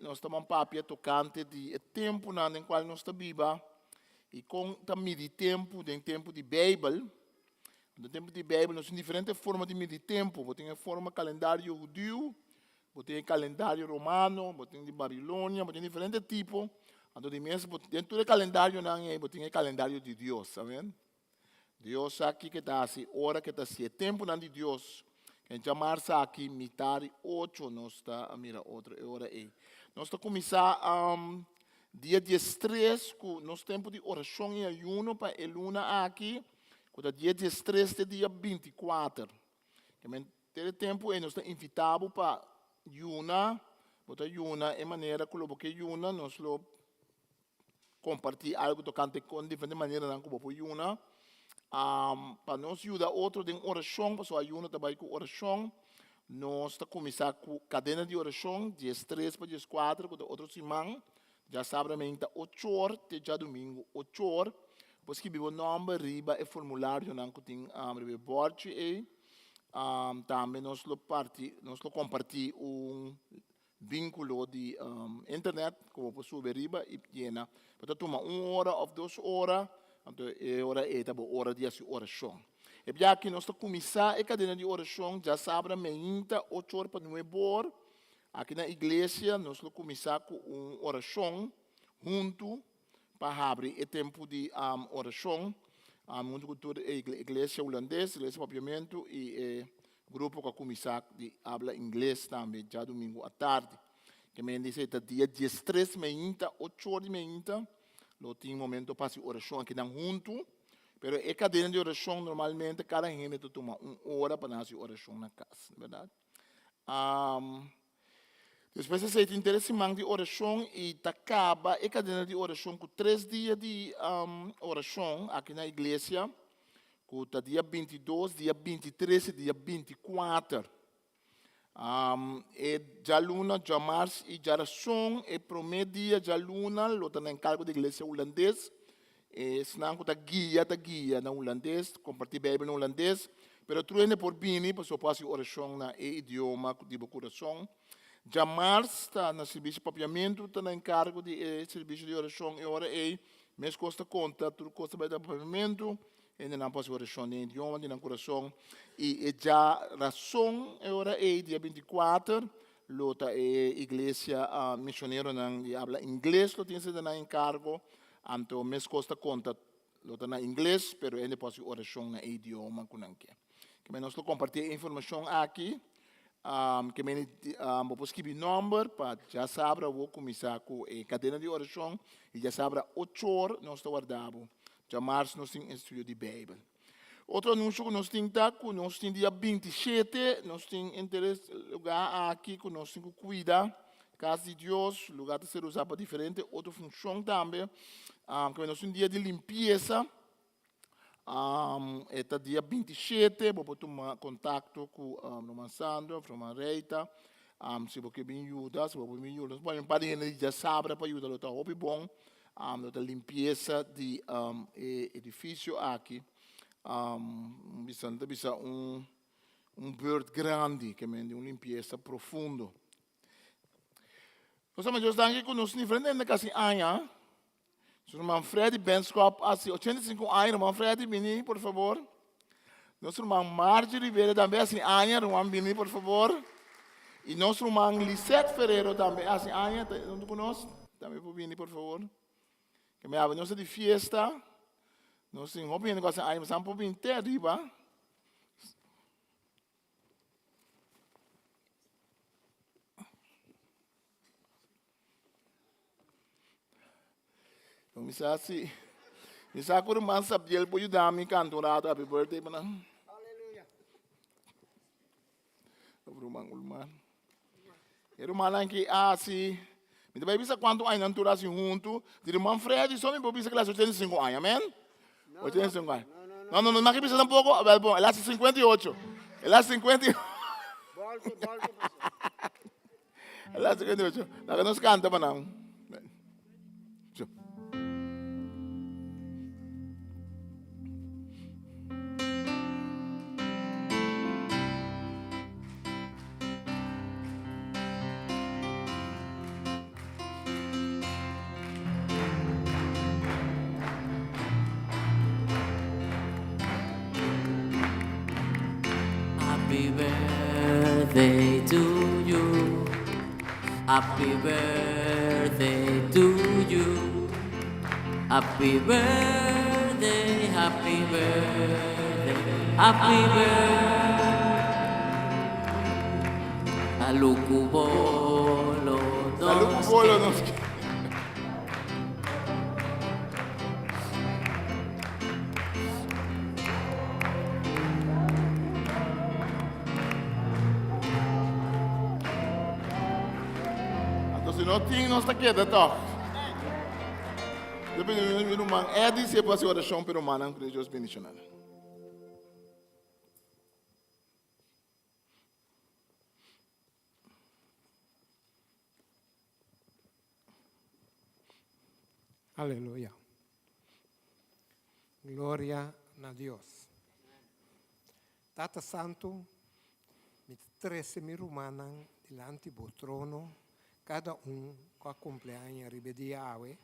Nós estamos para tocante de tempo no qual nós estamos vivos. E com também de tempo de Bíblia. No tempo de Bíblia, nós temos diferentes formas de medir tempo. Você tem a forma calendário judeu, você tem calendário romano, você tem de Babilônia, você tem diferentes tipos. Então, dentro do calendário, você tem o calendário de Deus, amém? Deus aqui que está assim, hora que está assim, tempo de Deus. Que a gente chama aqui, metade 8, nós está, mira, outra hora aí. Nós está começando dia 13, com nosso tempo de oração e ayuno para a luna aqui, com o dia 13 de dia 24. Que tem tempo aí, nós está invitado para ayuna, para ayuna, é maneira que o que ayuna, nós compartilhar algo tocante com diferentes maneiras de como ayuna. Para nos ajudar outro em oração, para sua ayuna também com oração, nós está começando com cadena de oração, dias 3 para dias 4, com outro semana, já sabe, 8 horas, até domingo, 8 horas, depois que vivo o nome, riba, e formulário, não tem riba, board, e também nós compartilhamos vínculo de internet, como para subir riba, e llena, para tomar 1 hora ou 2 horas, então, hora é a hora de oração. E já que nós começamos a cadeia de oração, já sabe, 8 horas para 9 horas. Aqui na igreja, nós começamos com uma oração junto para abrir o tempo de oração. Junto com toda a igreja holandesa, a igreja Papiamento e o grupo que começou de falar inglês também, já domingo à tarde. Que me diz que dia 13, 8 horas de manhã. Não tem momento para fazer oração aqui junto, mas a cadeia de oração normalmente cada gente toma 1 hora para fazer oração na casa, verdade? Depois você tem interesse em de oração e acaba a cadena de oração com 3 dias de oração aqui na igreja, com o dia 22, dia 23 e dia 24. E já luna, já março e já oração, e primeiro dia já luna, lota na encargo da igreja holandês, e senão com a guia na holandês, compartilhar a Bíblia no holandês, pero truene por bini, para só passar oração na idioma de coração. Já março está no serviço de papiamento, está na encargo de serviço de oração e hora e mês custa conta, tudo custa para o papiamento, e não passa oração em idioma, de coração, e já razão e hora e dia 24, lota a igreja missionário que habla inglês, lo tem sido na encargo, então mês custa conta, lota na inglês, pero ele passa oração na idioma que não quer. Que nós compartilhar informação aqui. Que me vou escrever número para já saber vou começar com a cadena de oração e já saber 8 horas nós estamos guardando. Já março nós temos estudo de Bíblia. Outro anúncio que nós temos nós temos dia 27, nós temos interesse lugar aqui que nós temos que cuidar, casa de Deus, lugar de ser usado para diferente, outra função também, que nós temos dia de limpeza. Este dia 27, vou tomar contato com o Sandro, com a Reita, se você me ajuda, se você me ajuda, se você me já sabe para ajudar, está muito bom, a limpeza do edifício aqui, precisa bird grande, que é uma limpeza profunda. Nós estamos aqui com os diferentes na casa Anha. Nosso irmão Fred Benskop, assim, 85 anos, irmão Fred, vini, por favor. Nosso irmão Marjorie Ribeiro também, assim, Anha, irmão, vini, por favor. E nosso irmão Lisette Ferreiro também, assim, Anha, não conosco? Também por vini, por favor. Que me abre, nós de fiesta. Nós temos um negócio, Anha, mas por vir inteiro, riba. Então, me sabe, que o irmão sabe, ele pode ajudar a me cantar, happy birthday, mano. Aleluia. O irmão. O irmão aqui, assim, me dá para quanto ainda não turasi junto, o irmão Fred, só me pode dizer que ele é 85 anos, amém? 85 anos. Não, não aqui precisa um pouco, bom, ele é 58. Ele é 58. Ele é 58. Não, nós cantamos, não. Happy birthday to you. Happy birthday to you. Happy birthday, happy birthday, happy birthday. Alukubolo, Alukubolo, nos não tem, nós está quieto, tá? Depois do irmão Eddie, se pode oração pelo irmão, que Deus bendiga. Aleluia. Glória a Deus. Tata Santo, me trece mi rumanan diante do trono, cada com a cumpleaños ribediawe.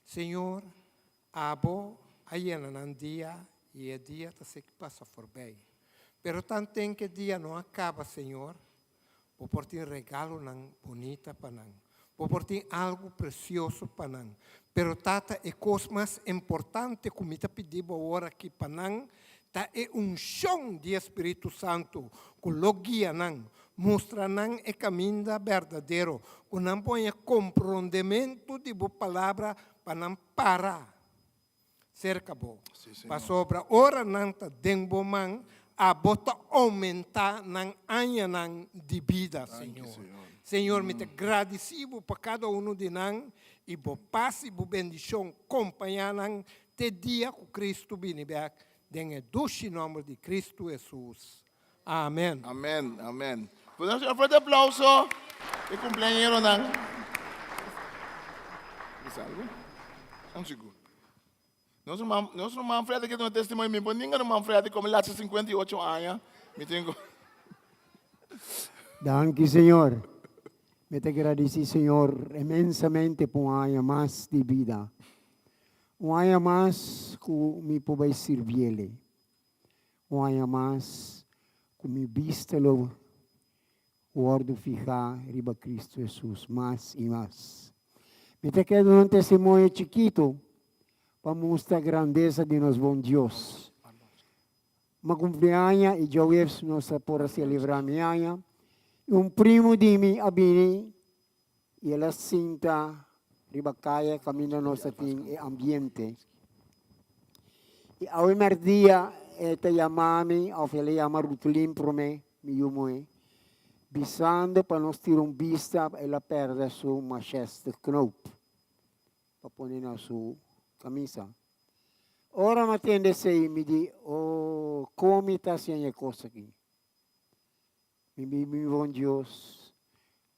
Senhor, abo ayena nan dia e é dia tá se que passa por bem. Pero tanto tem que dia não acaba, Senhor. Vou portar regalo nan bonita para nan. Vou portar algo precioso para nan. Pero tata é coisa mais importante que me tá pedindo agora aqui para nan. Ta é chão de Espírito Santo que lo guia nan. Mostra nan é caminho verdadeiro. Que não põe compreendimento de boa palavra para não parar. Cerca bo. Para sobra ora nan ta dengo man a bota aumentar nan anha nan de vida, Senhor. Senhor, me te agradecido para cada um de nós e por paz e por bendição acompanhar nós te dia que Cristo vem back. Em doce nome de Cristo Jesus. Amém. Amén, amén. Podemos dar un fuerte aplauso de cumpleañero ng... ¿Es algo? Ang siguro. Nós não Manfred que tem um testemunho meu, ninguém não Manfred como lá 58 anos. Me tenho. Danke, Señor. Me te agradeci, Señor, inmensamente por un año más de vida. Un año más que me puedo servir. Un año más que me vista lo guardo fijar riba Cristo Jesús, más y más. Me te quedo un testimonio chiquito para mostrar a grandeza de nuestro buen Dios. Ma cumpleaños e eu não sei por celebrar minha año. Um primo de mim abini e ela sinta ribacaya caminho nossa ting e ambiente. E ao primeiro dia ela chamava-me, ou ela chamava Rutulim para mim, me chamou, bisando para nós ter vista, ela perde sua machete knoop para pôr na sua camisa. Ora matende sei mi di come está sendo a coisa aqui. Mi bom Deus,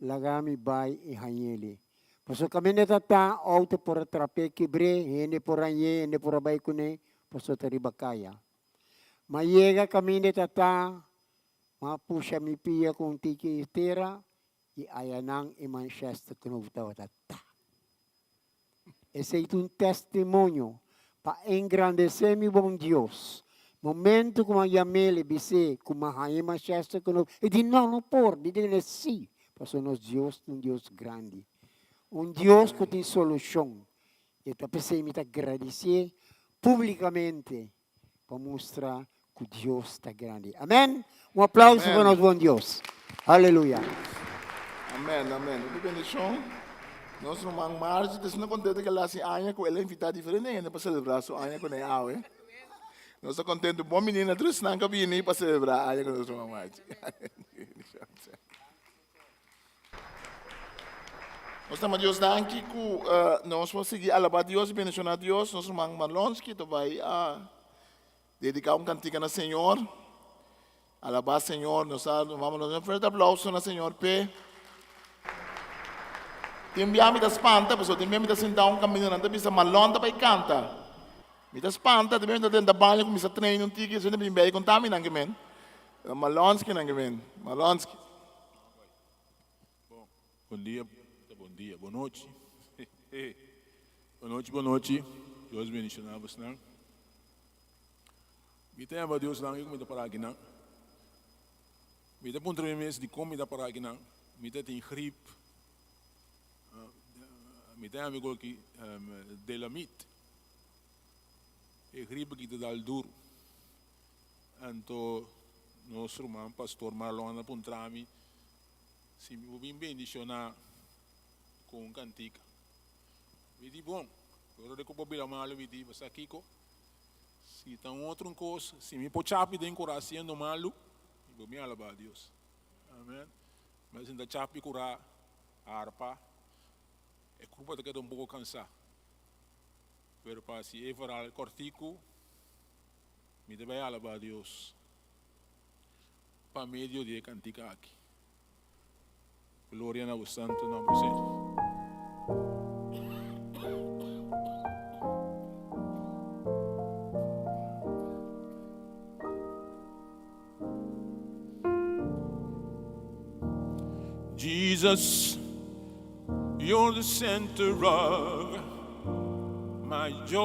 lagami vai e hanhele. Paso kami natata auto por trape kibre, hene por anye, hene por bay kune, paso taribakaya. Mayega kami natata, mapusha mi pia kung tiki itera, e ayanang e Manchester kunuta watata. Esse é um testemunho para engrandecer meu bom Deus. Momento como a Yamele bise, como a Raima Manchester, e de não por, de sim, porque nós Deus um Deus grande, Deus que tem solução. E eu pensei me agradecer publicamente para mostrar que Deus está grande. Amém? Um aplauso para nosso bom Deus. Aleluia. Amém, amém. Que bendição. Nós não vamos mais, então não contente que ela se anha com ela invitar diferente ainda para celebrar sua anha com ela, hein? Nós estamos contentes, bom menina, trouxe na cabine para celebrar a anha com nós vamos mais. Nós estamos Deus danke que nós vamos seguir alabar Deus, bendicionar Deus, nós vamos Marlonski, tu vai dedicar cantiga no Senhor, alabar Senhor, nós vamos dar um forte aplauso no Senhor, P. Timbia mi da spanta, perché timbia mi da sentare un cammino, non bisa malonta poi canta. Mi da spanta, timbia mi da tenda bagno, come sa treino un tiki, se ne mi bei contamina anche men. Malonski anche men. Malonski. Bom dia, boa noite. Boa noite. Deus bendicionar você não. Me tem a Deus lá, eu me dá para aqui não. Me dá ponto mês de como me dá para aqui não. Me dá tem gripe. Me tem amigo que delamite. E gripe que te dá duro. Então, nosso irmão, pastor Marlon, apontou-me se me vou bendicionar com um cantiga. Me disse, bom, eu vou cobrir a malo, me disse, você aqui, se tem outra coisa, se me pode chapi de coração no malo, eu vou me alabar a Deus. Amém. Mas ainda chapi curar a harpa, é culpa de que eu um pouco cansado. Pero para se evarar cortico, me deve alabar a Deus. Para meio de cantiga aqui. Glória ao Santo nome do Senhor. Jesus, you're the center of my joy.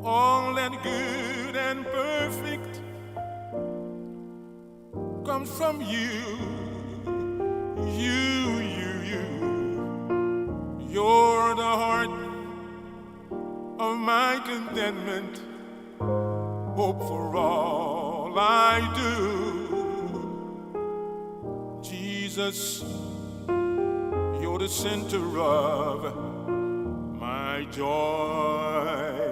All that good and perfect comes from you. You're the heart of my contentment, hope for all I do. Jesus, you're the center of my joy.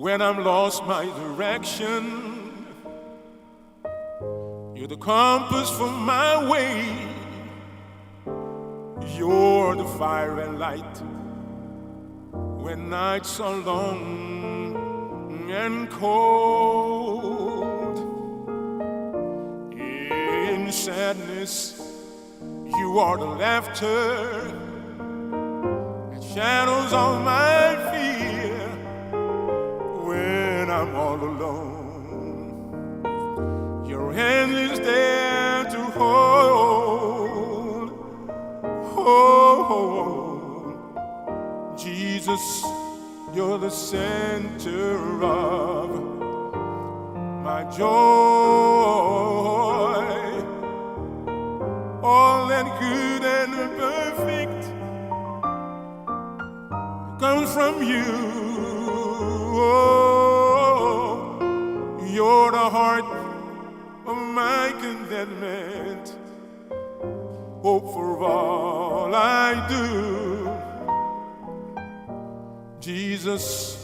when I'm lost my direction. You're the compass for my way. You're the fire and light when nights are long and cold. In sadness, you are the laughter that shadows all my fear when I'm all alone. Your hand is there to hold. Jesus, you're the center of my joy. All that good and perfect comes from you. Oh, you're the heart of my contentment, hope for all I do. Jesus,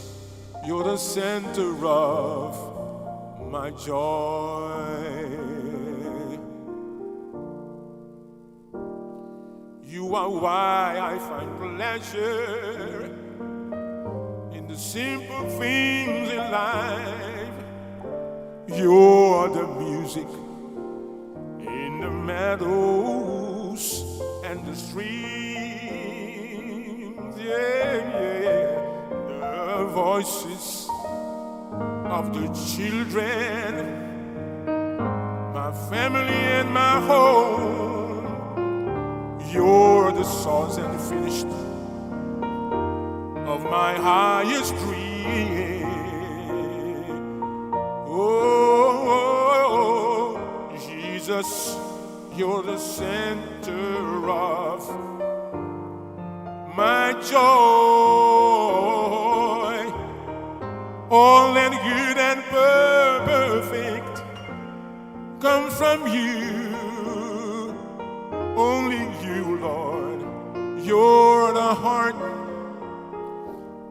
you're the center of my joy. You are why I find pleasure in the simple things in life. You're the music in the meadows and the streams. Yeah, yeah. The voices of the children, my family and my home. You're the source and the finish of my highest dream. Oh, Jesus, you're the center of my joy. All that good and perfect comes from you. Only you, Lord, you're the heart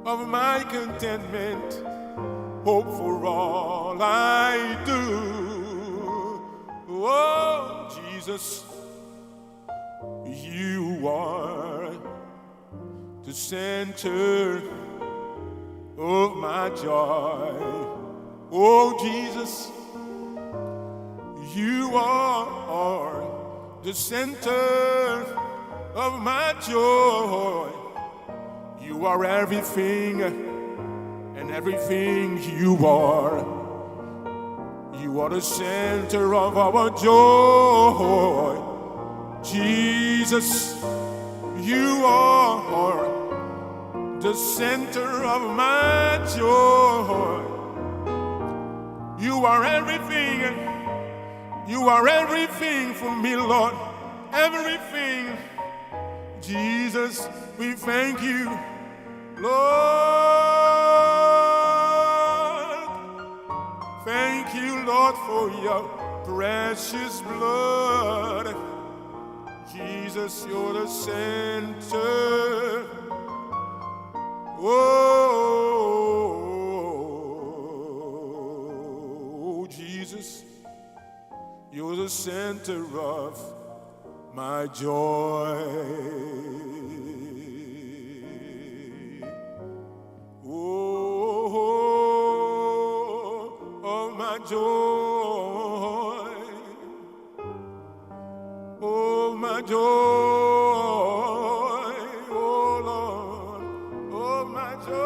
of my contentment, hope for all I do. Oh, Jesus, you are the center of my joy. Oh, Jesus, you are the center of my joy. You are everything, and everything you are. You are the center of our joy. Jesus, you are the center of my joy. You are everything. You are everything for me, Lord. Everything. Jesus, we thank you, Lord. Thank you, Lord, for your precious blood. Jesus, you're the center. Oh, Jesus, you're the center of my joy. Oh, my joy. Oh, my joy. Oh, Lord. Oh, my joy.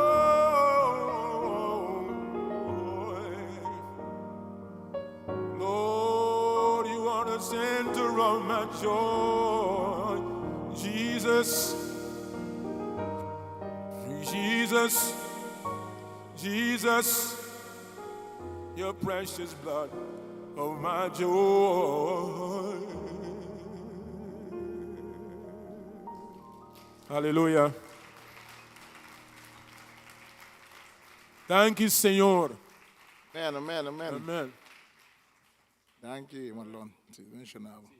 Lord, you are the center of my joy. Jesus, Jesus, Jesus, your precious blood of my joy. Hallelujah. Thank you, Señor. Amen, amen, amen. Amen. Thank you, Marlon. Sì, mencionavo.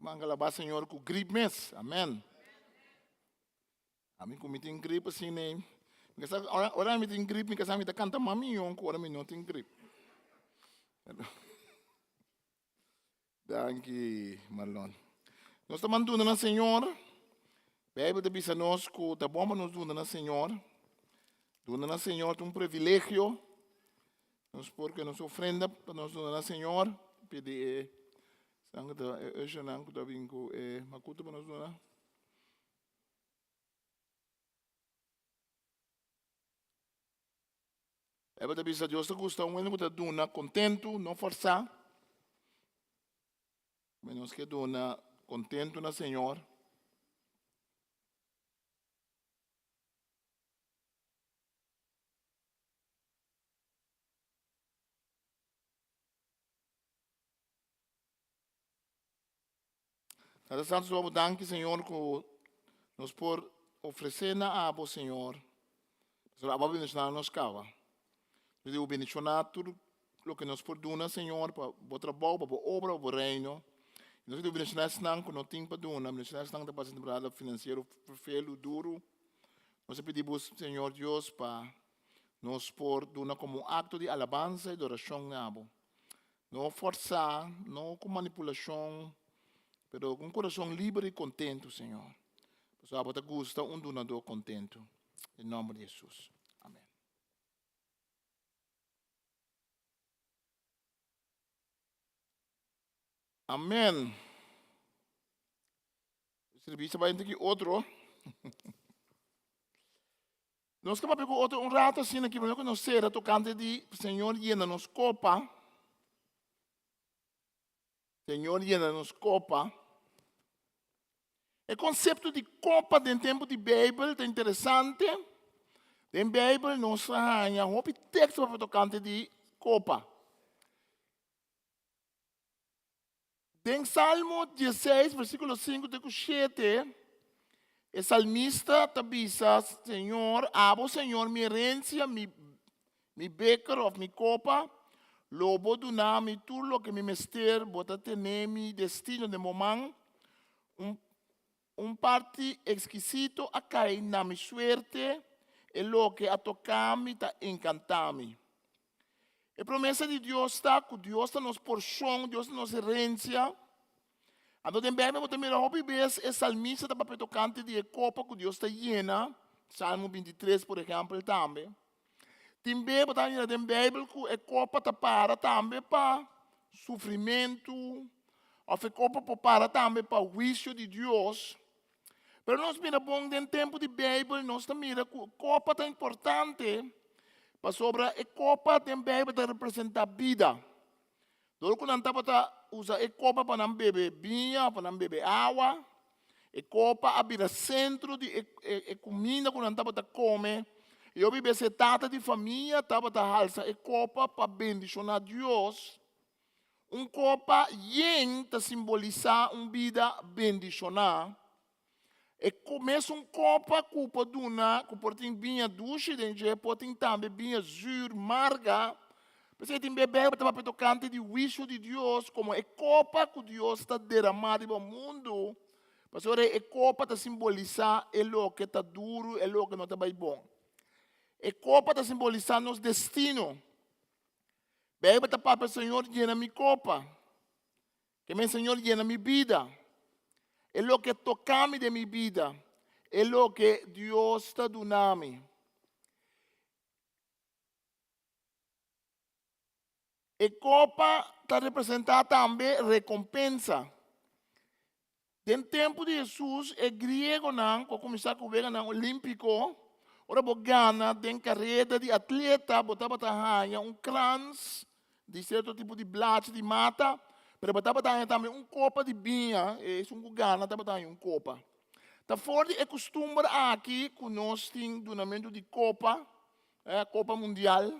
Mangala ba, Senhor, com grip mes. Amen. A mim como tem gripe assim, né? Ora me tem gripe, me casar me tá canta mami onco, ora me não tem gripe. Danke, Marlon. Nós estamos mandando na Senhora. Bíblia diz a nós que tá bom para nós dando na Senhora. Dando na Senhora é um privilégio. Nós porque nos ofrenda para nós dando na Senhora. Pedir sangue da Ejananco da vinco macuta para nós dando. Bíblia diz a Deus que gosta um ano que dona contento, não forçar. Menos que dona contento na Senhora. Nada santo sua danke, Senhor, que nos por oferecer na abo, Senhor. Senhor, abo bendicionar nos cava. Nós devemos bendicionar tudo o que nos por dona, Senhor, para o trabalho, para a obra, para o reino. Nós devemos bendicionar esse nang que não tem para dona, bendicionar esse nang da parte temporada financeiro, feio, duro. Nós pedimos, Senhor Deus, para nos por dona como um acto de alabança e adoração na abo. Não forçar, não com manipulação, pero com um coração livre e contento, Senhor. Pessoal, você gosta um donador contento. Em nome de Jesus. Amém. Amém. O serviço vai ter que outro. Nós vamos pegar outro rato assim aqui, porque nós será tocante de Senhor llena nos copa. Senhor llena nos copa. O conceito de copa dentro do tempo de Bíblia é interessante. Em Bíblia, nós temos um texto para tocante de copa. Em Salmo 16, versículo 5 de 7, o salmista tabisa, Senhor, abo Senhor, minha herência, mi beker of mi copa, lobo do nome, tudo que me mester, bota tener mi destino de momento, parte exquisito a cair na minha suerte, e lo que a tocar-me, está encantar-me. A promessa de Deus está, que Deus está nos porção, Deus está nos herência. Então, também, vamos mirar o vez, o salmista está para tocante de copa que Deus está llena, Salmo 23, por exemplo, também. Também, vamos mirar na Bíblia que a copa está para também para sofrimento, ou a copa para também para o juízo de Deus. Mas nós miramos bom dentro do tempo de Bíblia, nós miramos que a copa está importante, para sobre a copa também para representar vida. Dolo que nós usa a copa para não beber vinho, para não beber água. A copa é o centro de comida que nós comer. E eu vivo se trata de família, estava alça a copa para bendicionar Deus. Copa yen te simboliza vida bendicionar. E começa copa que pode dar, que pode ter vinha doce, pode ter também vinha zur, marga. Porque tem bebê que está tocante de juízo de Deus, como a copa que Deus está derramando no mundo. Porque a copa está simboliza o que está duro, o que não está bem bom. A copa está simbolizando nosso destino. Bebe está para o Senhor llena minha copa. Que meu Senhor llena minha vida. É o que toca-me de minha vida. É o que Deus está dando. A copa está representada também recompensa. Dentro do tempo de Jesus, é grego, não, quando começar com o vegano olímpico, ora vou ganhar, tem carreira de atleta, botava um crans, de certo tipo de blate, de mata, mas botava também copa de vinha, e se ganha, botava copa. Tá fora é costume aqui, que nós temos donamento de copa, copa mundial.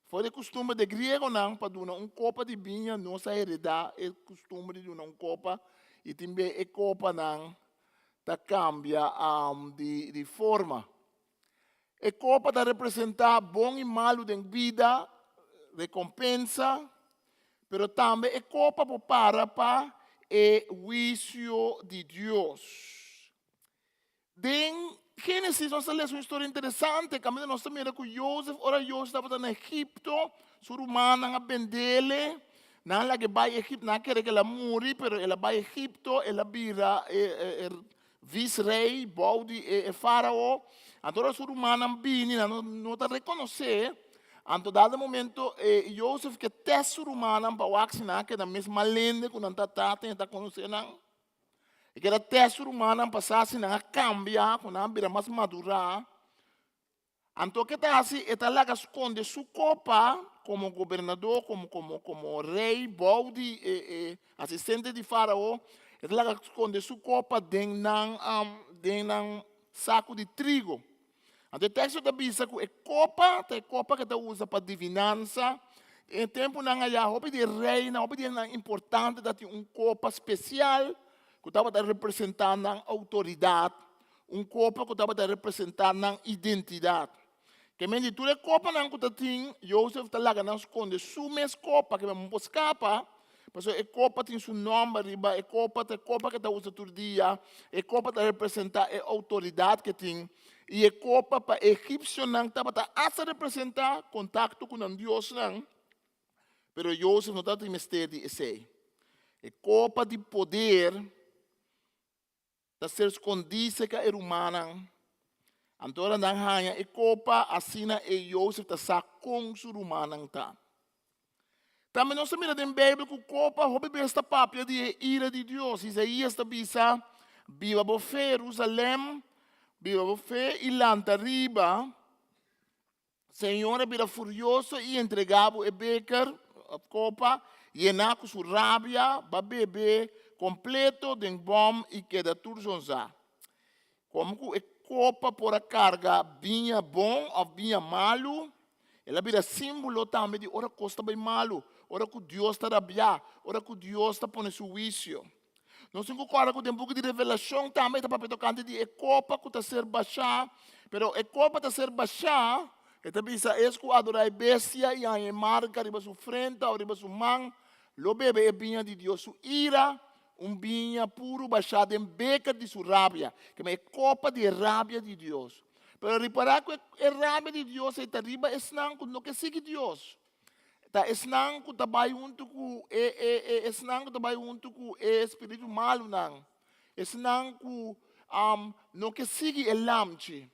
Fora costume de grego, não, para dar copa de vinha, nossa heredade é costume de dar copa, e também a copa não, tá cambia de forma. A copa está representar bom e malo da vida, recompensa, mas também a copa para o juízo de Deus. Den Gênesis, nós lemos uma história interessante. Quando nós mira com Joseph, ora Joseph estava no Egipto, sua irmã não vendele, não ela que vai Egipto, não quer que ela morre, pero ela vai Egipto, ela vira vice-rei, bode faraó. Então sua irmã não vini, não está reconhecer. Então, dado momento, Joseph que testa sua irmã para o axinar, que é da mesma lenda que não está conhecendo. E que a testa humana passasse a cambiar, quando a vira mais madura. Então, que está assim, está lá que esconde sua copa como governador, como rei, bode, assistente de faraó. Está lá que esconde sua copa dentro de saco de trigo. Então, o texto da Bíblia que é copa que está usa para divinança. Em tempo não há hobby de reina, hobby de importante, da copa especial. Que estava representando a autoridade, copa que estava representando a identidade. Que me diz, tu é copa não que tem, Joseph está lá que não esconde sua mesma copa, que não pode escapar, mas a copa tem seu nome arriba, a copa que está usa todo dia, a copa está representar a autoridade que tem, e a copa para egípcio não estava a representar contato com Deus não, mas Joseph não está em mistério de esse. A copa de poder da ser escondida que é humana. Então, na hanha, e copa assina e Joseph está com sua humana. Também nós mira na Bíblia que copa houve esta papia de ira de Deus. Isaías está bisa, viva você, Jerusalém, viva você, e lanta riba. Senhor era furioso e entregava o beker, a copa, e com sua rábia, para beber, completo de bom e queda turzonza. Como que a copa por a carga vinha bom ou vinha malo, ela vira símbolo também de ora costa bem malo, ora que Deus está rabiar, ora que Deus está pondo seu juízo. Nós temos que com o pouco de revelação também está para tocante de a copa que está ser baixar, pero a copa está ser baixar, está bisa é que adorar a bestia e a marca riba sua frente, ou riba sua mão, lo bebe é vinha de Deus, sua ira, vinho puro baixado em beca de sua rábia, que é copa de rábia de Deus. Pero reparar que a rábia de Deus está riba, é não que não que siga Deus. Tá não que trabalha junto com não que trabalha junto com o espírito malo não. Não que não que siga o lamche.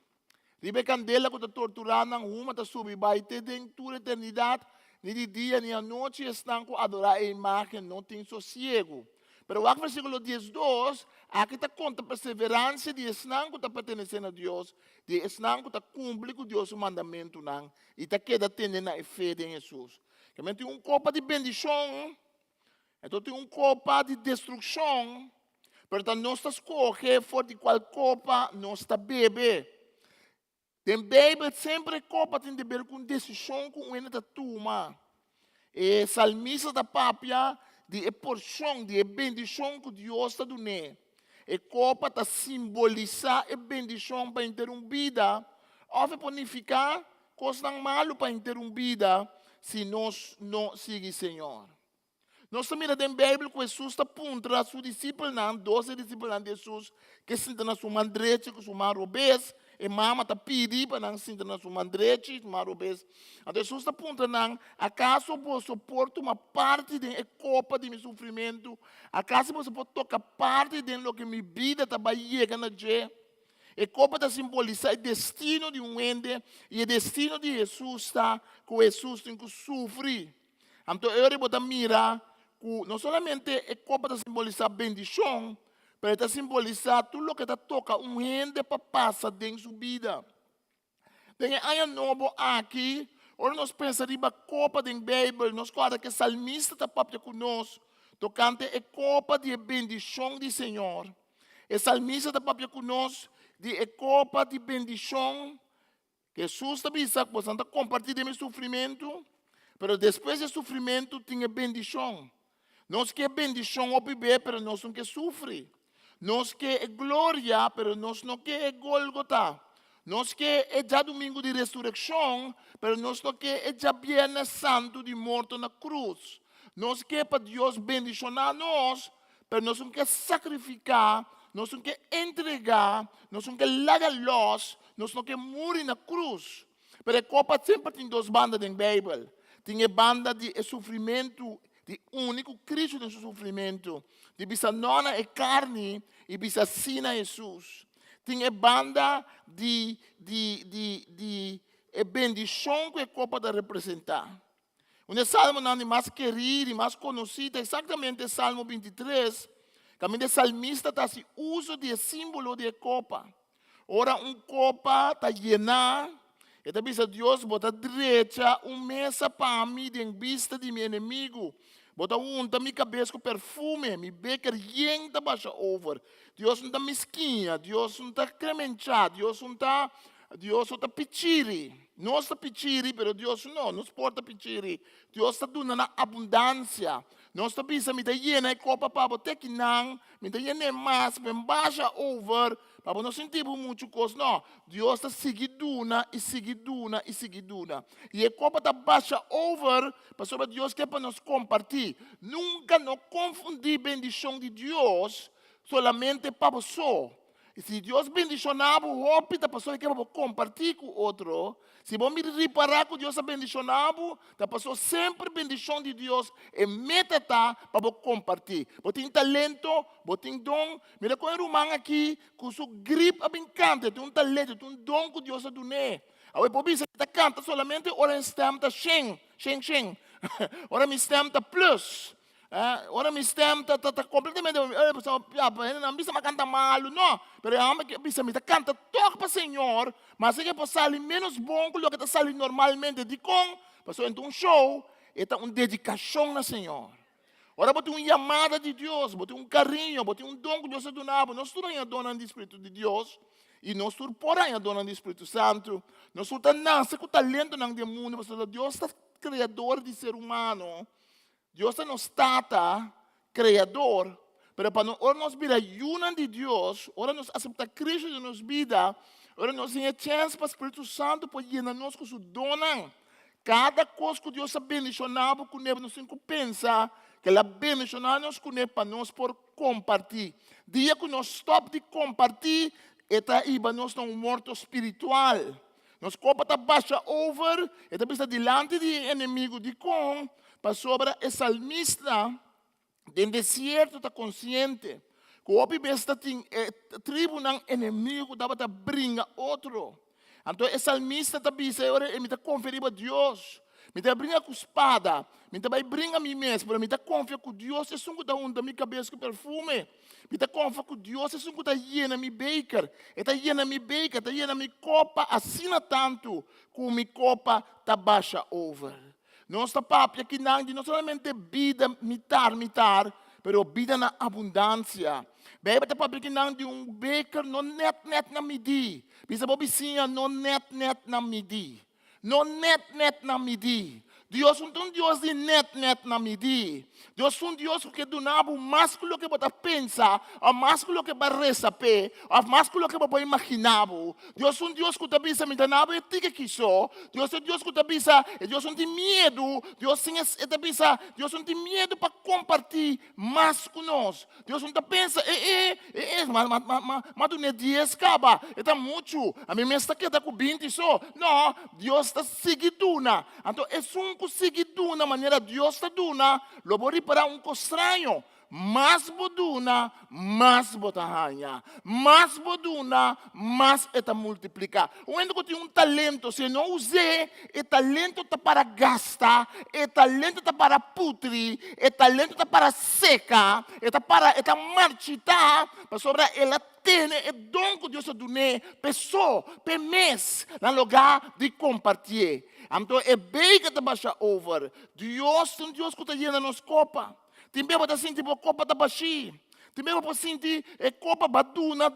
Riba candela que está torturando uma está subir vai ter dentro da eternidade, nem de dia nem à noite, não que adorar a imagem não tem sossego. Pero o versículo 12, aqui está conta a perseverança de esnang que está pertencendo a Deus, de esnang que está cumprindo com Deus o mandamento, não, e está queda tendendo a fé em Jesus. Que tem copa de bendição, então tem copa de destruição, portanto nós está escolher for de qual copa nós está bebe. Tem bebe sempre copa tem de ver com decisão com o está toma. E salmista da papia de porção, de bendição que Deus está dando. E copa está simbolizar a bendição para interrompida. Ou pode ficar coisa malo para interrompida se nós não seguimos Senhor. Nós também na Bíblia que Jesus está apontando a seus discípulos, 12 discípulos de Jesus, que sentam na sua mão direita, com sua mão obesa, e mama está pedindo para não sentar na sua mão direita, sua mão obesa. Então Jesus está apontando, acaso eu posso suportar uma parte da copa de meu sofrimento, acaso eu posso tocar parte de lo que minha vida está chegando a dia. A copa está simbolizando o destino de um ente, e o destino de Jesus está, que Jesus tem que sofrer. Então eu vou mirar, não somente a copa está simbolizando a bendição, mas está simbolizando tudo o que está toca um ente para passar dentro da sua vida. Tem aí novo aqui, ora nós pensamos na copa da Bíblia, nós conhecemos que o salmista está papel conosco, tocante a copa de bendição do Senhor. O salmista está papel conosco, de a copa de bendição, que Jesus está dizendo que você está compartilhando o meu sofrimento, mas depois do sofrimento tem a bendição. Nós que bendição ao viver, mas nós não que sofrer. Nós que é glória, mas nós não que é Gólgota. Nós que é já domingo de ressurreição, mas nós não que é já Viernes Santo de morto na cruz. Nós que é para Deus bendicionar nós, mas nós não que sacrificar nós temos que entregar, nós temos que largar los, nós temos que morrer na cruz. Mas a copa sempre tem duas bandas na Bíblia. Tem a banda de sofrimento, de único Cristo no sofrimento. De bisa nona e carne e bisa sina Jesus. Tem a banda de bendição que a copa da representar. Um salmo mais querido e mais conhecido, exatamente o Salmo 23, que o salmista está se uso de símbolo de copa. Ora, copa está llena, e também Deus bota direita mesa para mim em vista de meu inimigo. Bota unta minha cabeça com perfume, me beker yenta baixa over. Deus não está mesquinha, Deus não está cremenchado, Deus não está pichiri. Nós está pichiri, mas Deus não nos porta pichiri. Deus está dando na abundância. Nós está pensando, me dá llena e copa para botar que não, me dá llena mais, me baixa over, para não sentir muito coisa. Não, Deus está seguiduna e seguiduna e seguiduna. E a copa está baixa over, para sobre Deus quer para nos compartilhar. Nunca nos confundir bendição de Deus solamente para só. E se Deus bendicionava o hopi da pessoa que vai compartilhar com o outro, se vamos reparar que Deus bendicionava, a pessoa sempre bendição de Deus e meta para compartilhar. Você tem talento, você tem dom. Mira com o irmão aqui, com sua gripe a bem canta, tem talento, tem dom que Deus deu. Aí por isso você canta solamente, ora stem está sheng. Ora me stem está plus. Ora mi stem tá completamente não bisa canta malo não, pero bisa me canta toca para Senhor, mas é que para sair menos bom que o que está saindo normalmente de com, passou então show, é uma dedicação na Senhor. Ora bote uma chamada de Deus, bote carinho, bote dom que Deus donava. Nós tudo ainda dona do Espírito de Deus e nós tudo por ainda dona do Espírito Santo. Nós tudo nasce com talento não do mundo, mas Deus está criador de ser humano. Deus é nos tata, criador, mas para nós virar una de Deus, ora nós aceitar Cristo em nossa vida, ora nós temos chance para o Espírito Santo para llenar nós com sua dona. Cada coisa que Deus abençoava com ele, nós temos que pensar que ele abençoava nós com ele para nós por compartilhar. Dia que nós stop de compartilhar, está iba nós não morto espiritual. Nós copa está baixa over, está bisa delante do inimigo de com. Para sobre o salmista, no deserto está consciente que o obista tem tribo ng inimigo dapat bringa outro. Então o salmista está bisa ora me está conferir a Deus, me está bringa com espada, me está bringa mim mesmo, mas me está confiar com Deus, é só que dá da minha cabeça com perfume, me está confiar com Deus, é só que dá llena mi baker, está llena mi baker, está llena mi copa, assina tanto que mi copa está baixa over. Nossa papo aqui não solamente vida mitar, mas vida na abundância. Bebe tá papo aqui não de baker não net na midi. Bisa bobicinha não net na midi. Não net na midi. Deus não é um Deus de net na midi. Deus é um Deus que donava o máximo que você pensa, o máximo que você receber, o máximo que você imaginar. Deus é um Deus que você pensa, me dá nada que quiser. Deus é um Deus que você pensa, Deus não tem medo. Deus não tem medo para compartilhar mais conosco. Deus não pensa, mas tu não é 10 caba, é muito. A minha está aqui está com 20 só. Não, Deus está seguindo. Então, é um seguido na maneira Deus está dando, lo vou para estranho. Mas boduna, mas botahanha. Mas boduna, mas eta multiplicar. O único que tem talento, se não usar, o talento está para gastar, o talento está para putri, o talento está para secar, está para marchitar, para sobre ela tem o dom que Deus deu, pessoa, per mês, no lugar de compartilhar. Então, é bem que está baixa over. Deus tem Deus que está llena nos copa. Também você sentir a copa da baixi. Também você sentir a copa baduna.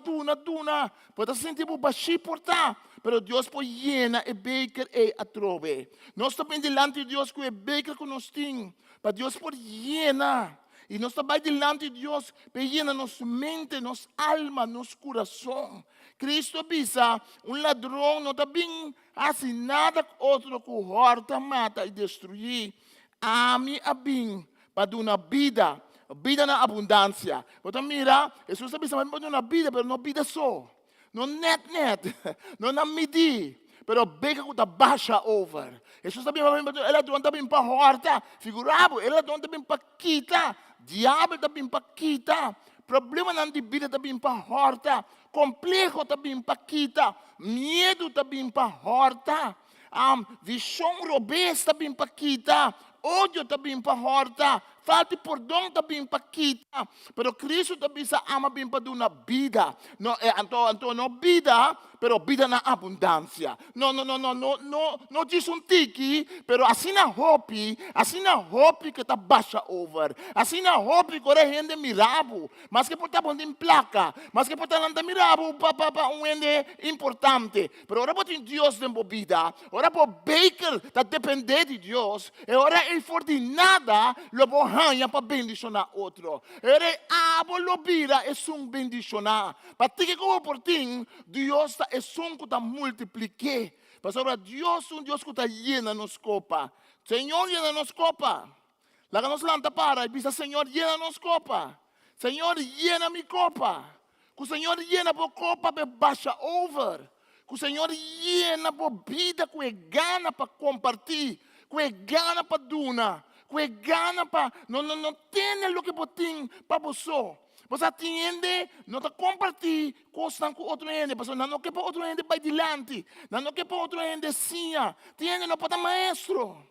Você sentir o baixi portar. Mas Deus pode llena e baker e atrove. Nós estamos delante de Deus com o baker que nós temos. Mas Deus pode llena. E nós estamos delante de Deus para llenar nossa mente, nossa alma, nosso coração. Cristo avisa, ladrão não está bem assim nada outro que horta, mata e destruir. A mim a bem para dar uma vida vida na abundância. Então mira, Jesus sabe que uma vida, mas não vida só. Não net, não na medir. Pero beka ko ta baixa over. Jesus sabi ela doon tabi pa horta. Figurado, ela doon tabi pa kita. Diabo tabi pa kita. Problema ng vida tabi pa horta. Complejo tabi pa kita. Medo tabi pa horta. Visão robês tabi pa kita. Ódio tabi pa horta. Falta de perdão também para kita. Pero Cristo também sa ama bem para dar vida. No, não vida, pero vida na abundância. Não diz tiki, pero assim na hope que tá baixa over. Assim na hope que ora gente mirabo, mas que por tá em placa, mas que por tá landa mirabo para ende importante. Pero ora botin Deus dentro vida. Ora por baker tá depender de Deus. E ora é for de nada lo bohanha para bendicionar outro. Ere abo lobira é bendicionar. Para ti que como por ti, Deus tá é que tá multiplique. Pastor, Deus Deus que tá llena nos copa. Senhor, llena nos copa. La que nos lanta para e diz, Senhor, llena nos copa. Senhor, llena mi copa. Que o Senhor llena por copa be baixa over. Que o Senhor llena por vida que é gana para compartilhar, que é gana para donar. Que gana para não tem o que botin para você. Você atende, não está compartilhando coisas com outro ende, porque não quer para outro ende para adiante, não quer para outro ende sim. Tiene não para maestro,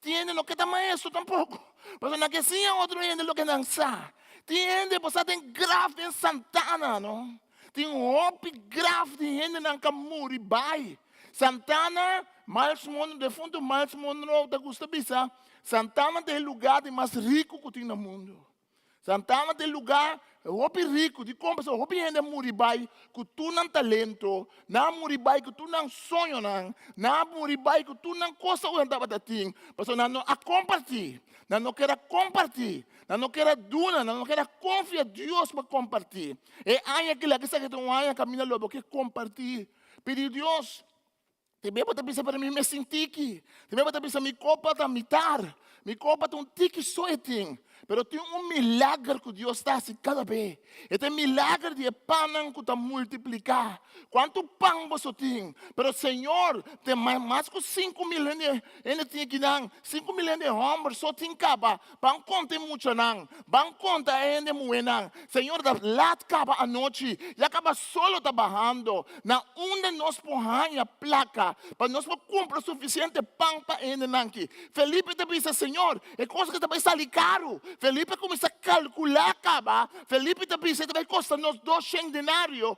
tiene não quer para maestro tampouco, porque não quer sim outro ende lo que não sabe. Tiene você tem grave em Santana, não? Tem hope grave de gente não camuri vai. Santana, mais mundo de fundo, mais mundo não te gusta bisa. Santana é o lugar mais rico que tem no mundo. Santana é o lugar rico, de como pessoa, hopi gente muribai, que tu não talento, na muribai que tu não sonho não, na muribai que tu não costa o andava da ting, pessoa não a compartilhar, não quer compartilhar, não quer duna, não quer confiar Deus para compartilhar. E aí aquilo que sabe que tu vai caminhar logo que compartilhar, pedir Deus. Também pode pensar para mim me sentir aqui. Também pode pensar minha copa está mitar. Minha copa está tique só e tem. Pero tem milagre que Deus está assim cada vez. E tem milagre de pão que está multiplicar. Quanto pão você tem? Pero Senhor, tem mais que 5 milhões. Ele tem que dar 5 milhões de homens só tem capa. Pão conta muito não. Pão conta ainda muito não. Senhor, dá lá capa à noite. E acaba solo trabalhando. Na onde nós põe a placa. Para nós comprar o suficiente pão para ainda não. Felipe te disse, Senhor, é coisa que também está ali caro. Felipe começa a calcular acaba. Felipe também se vai custar nos 200 denários.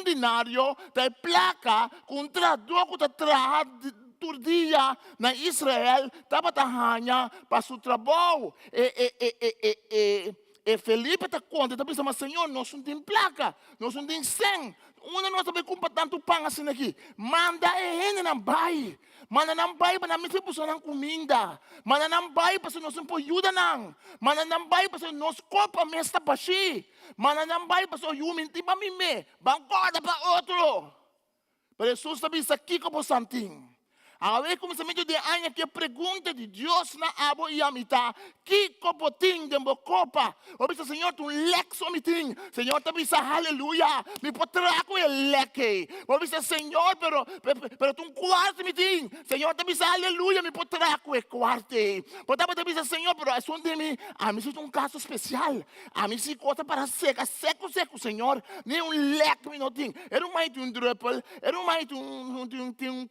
Denário da placa contra doco da trabalho todo dia na Israel estava tahanha para seu trabalho. E Felipe está conta, está pensando, mas Senhor, nós não temos placa, nós não temos 100. Uma nós também compra tanto pão assim aqui. Manda ele não vai. Manda não vai para nós pessoas não comida. Manda não vai para nós não ajuda não. Manda não vai para nós copa mesta baixi. Manda não vai para nós mentir para mim me. Bancoda para outro. Pero Jesus também está aqui como santinho. Agora começamento de ano que pergunta de Deus na abo e a mitad. Que copo tem de copa? Obisa Senhor, tu lexo me tem. Senhor, tu bisa aleluia. Me potraco e leque. Obisa Senhor, pero tu quarto me tem. Senhor, tu bisa aleluia. Me potraco e quarte. Potaba tu bisa Senhor, pero é de mim. A mim é caso especial. A mim se coisa para seca, seco, Senhor. Nem leque me não tem. Era mais de druppel. Era mais de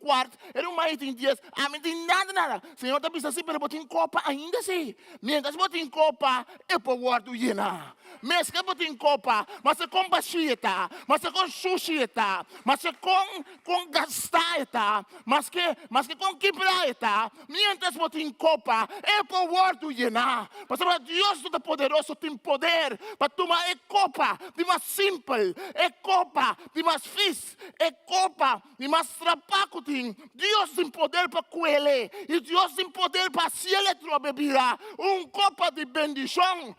quarto. Era mais tem dias, não tem nada. Senhor, está pensando assim, mas botem copa ainda assim. Mientras botem copa, é para o guardo llenar. Mas que botem copa, mas é com baixita, mas é com xuxita, mas é com gastaita, mas que com quebraita. Mientras botem copa, é para o guardo llenar. Mas Deus todo poderoso tem poder para tomar copa de mais simples, copa de mais fixe, copa de mais trapaco tem. Deus tem poder para coelho. E Deus tem poder para se ele tua bebida. Copa de bendição.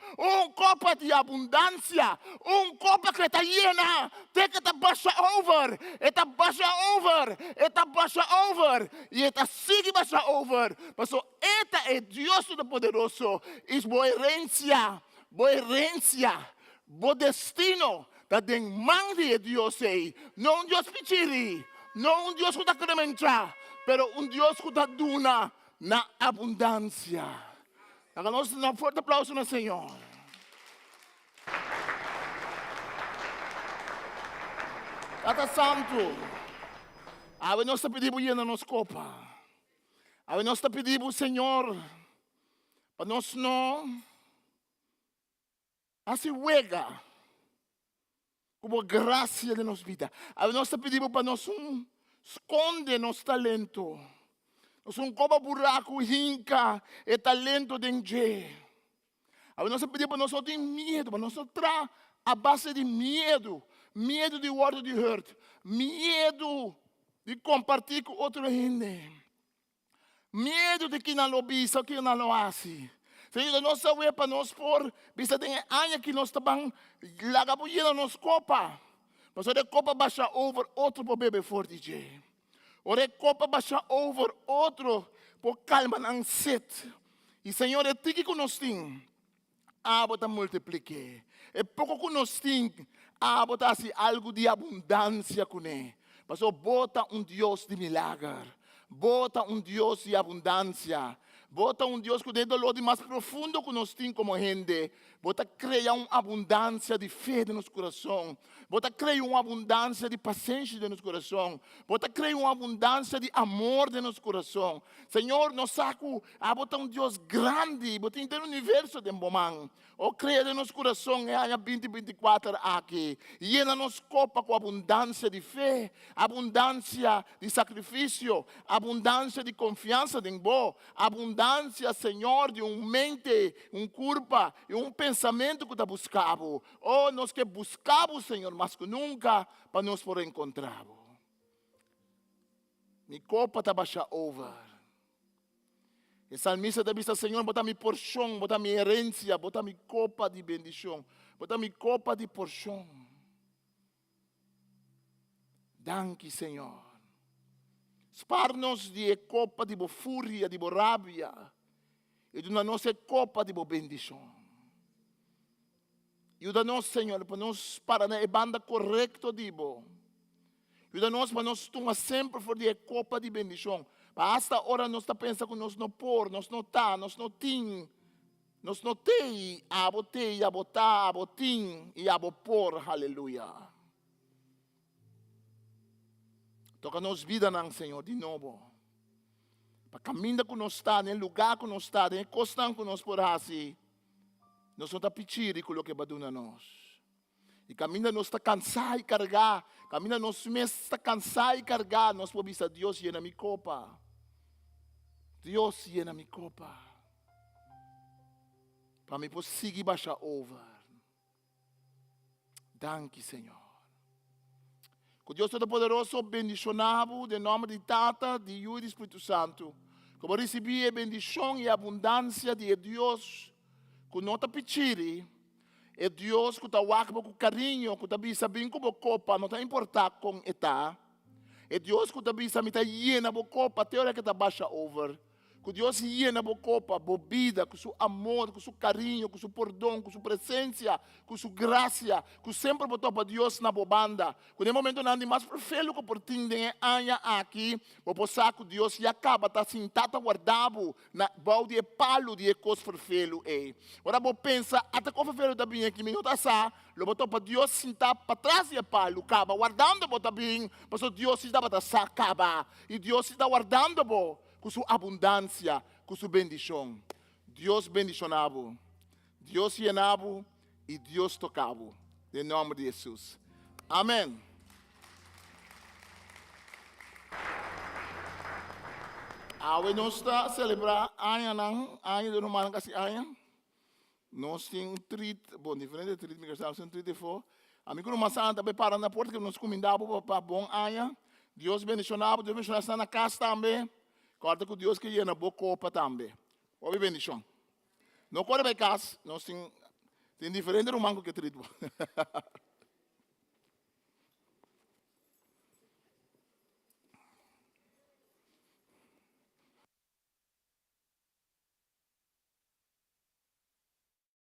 Copa de abundância. Copa que está llena. Tem que estar baixa over. Está baixa over. Está baixa over. E está sigue baixa over. Mas esta é Deus todo poderoso. É boa herência. boa herência, bom destino, da den mão de Deus é, não um Deus pichiri, não um Deus que está querendo entrar, pero um Deus que está dando na abundância. Hagamos um forte aplauso no Senhor. Tata Santo, ave nós te pedimos na nossa copa, ave nós te pedimos, Senhor, para nós não assim wega como graça de nossa vida. Ave nós te pedimos para nós esconde nosso talento. Nós copa buraco hinca e talento dentro. Ave nós te pedimos para nós não ter medo, para nós não entrar a base de medo. Medo de word de hurt. Medo de compartilhar com outra gente. Medo de que não lo bisa, que não lo hace. Senhor, nós sabemos para nós por, bisa tem anos que nós estamos lagabuindo na nossa copa. Mas a copa baixa over outro para beber forte, DJ. A copa baixa over outro para calmar a sede. E Senhor, é tudo que nós temos. Bota multiplique. É pouco que nós temos. Bota assim, algo de abundância com ele. Mas bota Deus de milagre. Bota Deus de abundância. Bota Deus que dentro do lado mais profundo que nós temos como gente. Bota criar uma abundância de fé no nosso coração. Bota criar uma abundância de paciência no nosso coração. Bota criar uma abundância de amor no nosso coração. Senhor, nós saco, bota Deus grande. Bota inteiro universo de bomang. O cria no nosso coração é a 2024 aqui. E na nossa copa com abundância de fé, abundância de sacrifício, abundância de confiança em Bo, abundância, Senhor, de mente, corpo e pensamento que está buscando. Oh, nós que buscamos, Senhor, mas que nunca para nós por encontrar. Minha copa está baixa over. E salmista da vista, Senhor, bota minha porção, bota minha herência, bota minha copa de bendição, bota minha copa de porção. Danke, Senhor. Spar-nos de copa de boa fúria, de boa rábia, e de nossa copa de boa bendição. Ajuda-nos, Senhor, para nós para na banda correta de bo. Ajuda-nos para nós tomar sempre for de copa de bendição. Para esta hora nós está pensando que nós não por, nós não tá, nós não tem, nós não tem, abotei, abotar, abotim e abopor, aleluia. Toca-nos vida, não, Senhor, de novo. Para caminhar que nós está, no lugar que nós está, no costão que nós por assim, nós não está pedindo aquilo que baduna nós. E caminha nós está cansado e carregar, caminha nós está cansado e carregar, nós podemos dizer, Deus llena minha copa. Deus llena minha copa. Para mim poder seguir baixar over. Danke, Senhor. Que Deus Todo-Poderoso bendicionado, em nome de Tata, de Filho e do Espírito Santo. Como recebi a bendição e a abundância de Deus, que não está pedindo, é Deus que está com carinho, que está sabendo como copa, não está importado com etá. É Deus que está sabendo que está llena a copa, até a hora que está baixa over. Que Deus llena a copa, a vida, com seu amor, com seu carinho, com seu perdão, com sua presença, com sua graça, que sempre botou para Deus na banda. Que no momento não mais perfeito que por ti tem anha aqui, o posar que Deus já acaba, está sentado guardado na balde de palo de coisa perfeito. Agora vou pensar, até que o perfeito está bem aqui, minuto essa, lo botou para Deus sentar para trás de palo, acaba guardando botar bem, mas Deus está para trás, acaba, e Deus está guardando com sua abundância, com sua bendição. Deus bendicionava, Deus llenava e Deus tocava. Em nome de Jesus. Amém. Awe nós está a celebrar ano de normal kasi ano. Nós temos treat, bom, diferente de treat, mas nós temos treat de fora. Amigo, nós também para na porta que nós comendamos para bom ano. Deus bendicionava, Deus bendicionava na casa também. Corta com Deus que ia na boa copa também. Ouve bendição. Não corre para casa, nós temos diferente do mango que trido.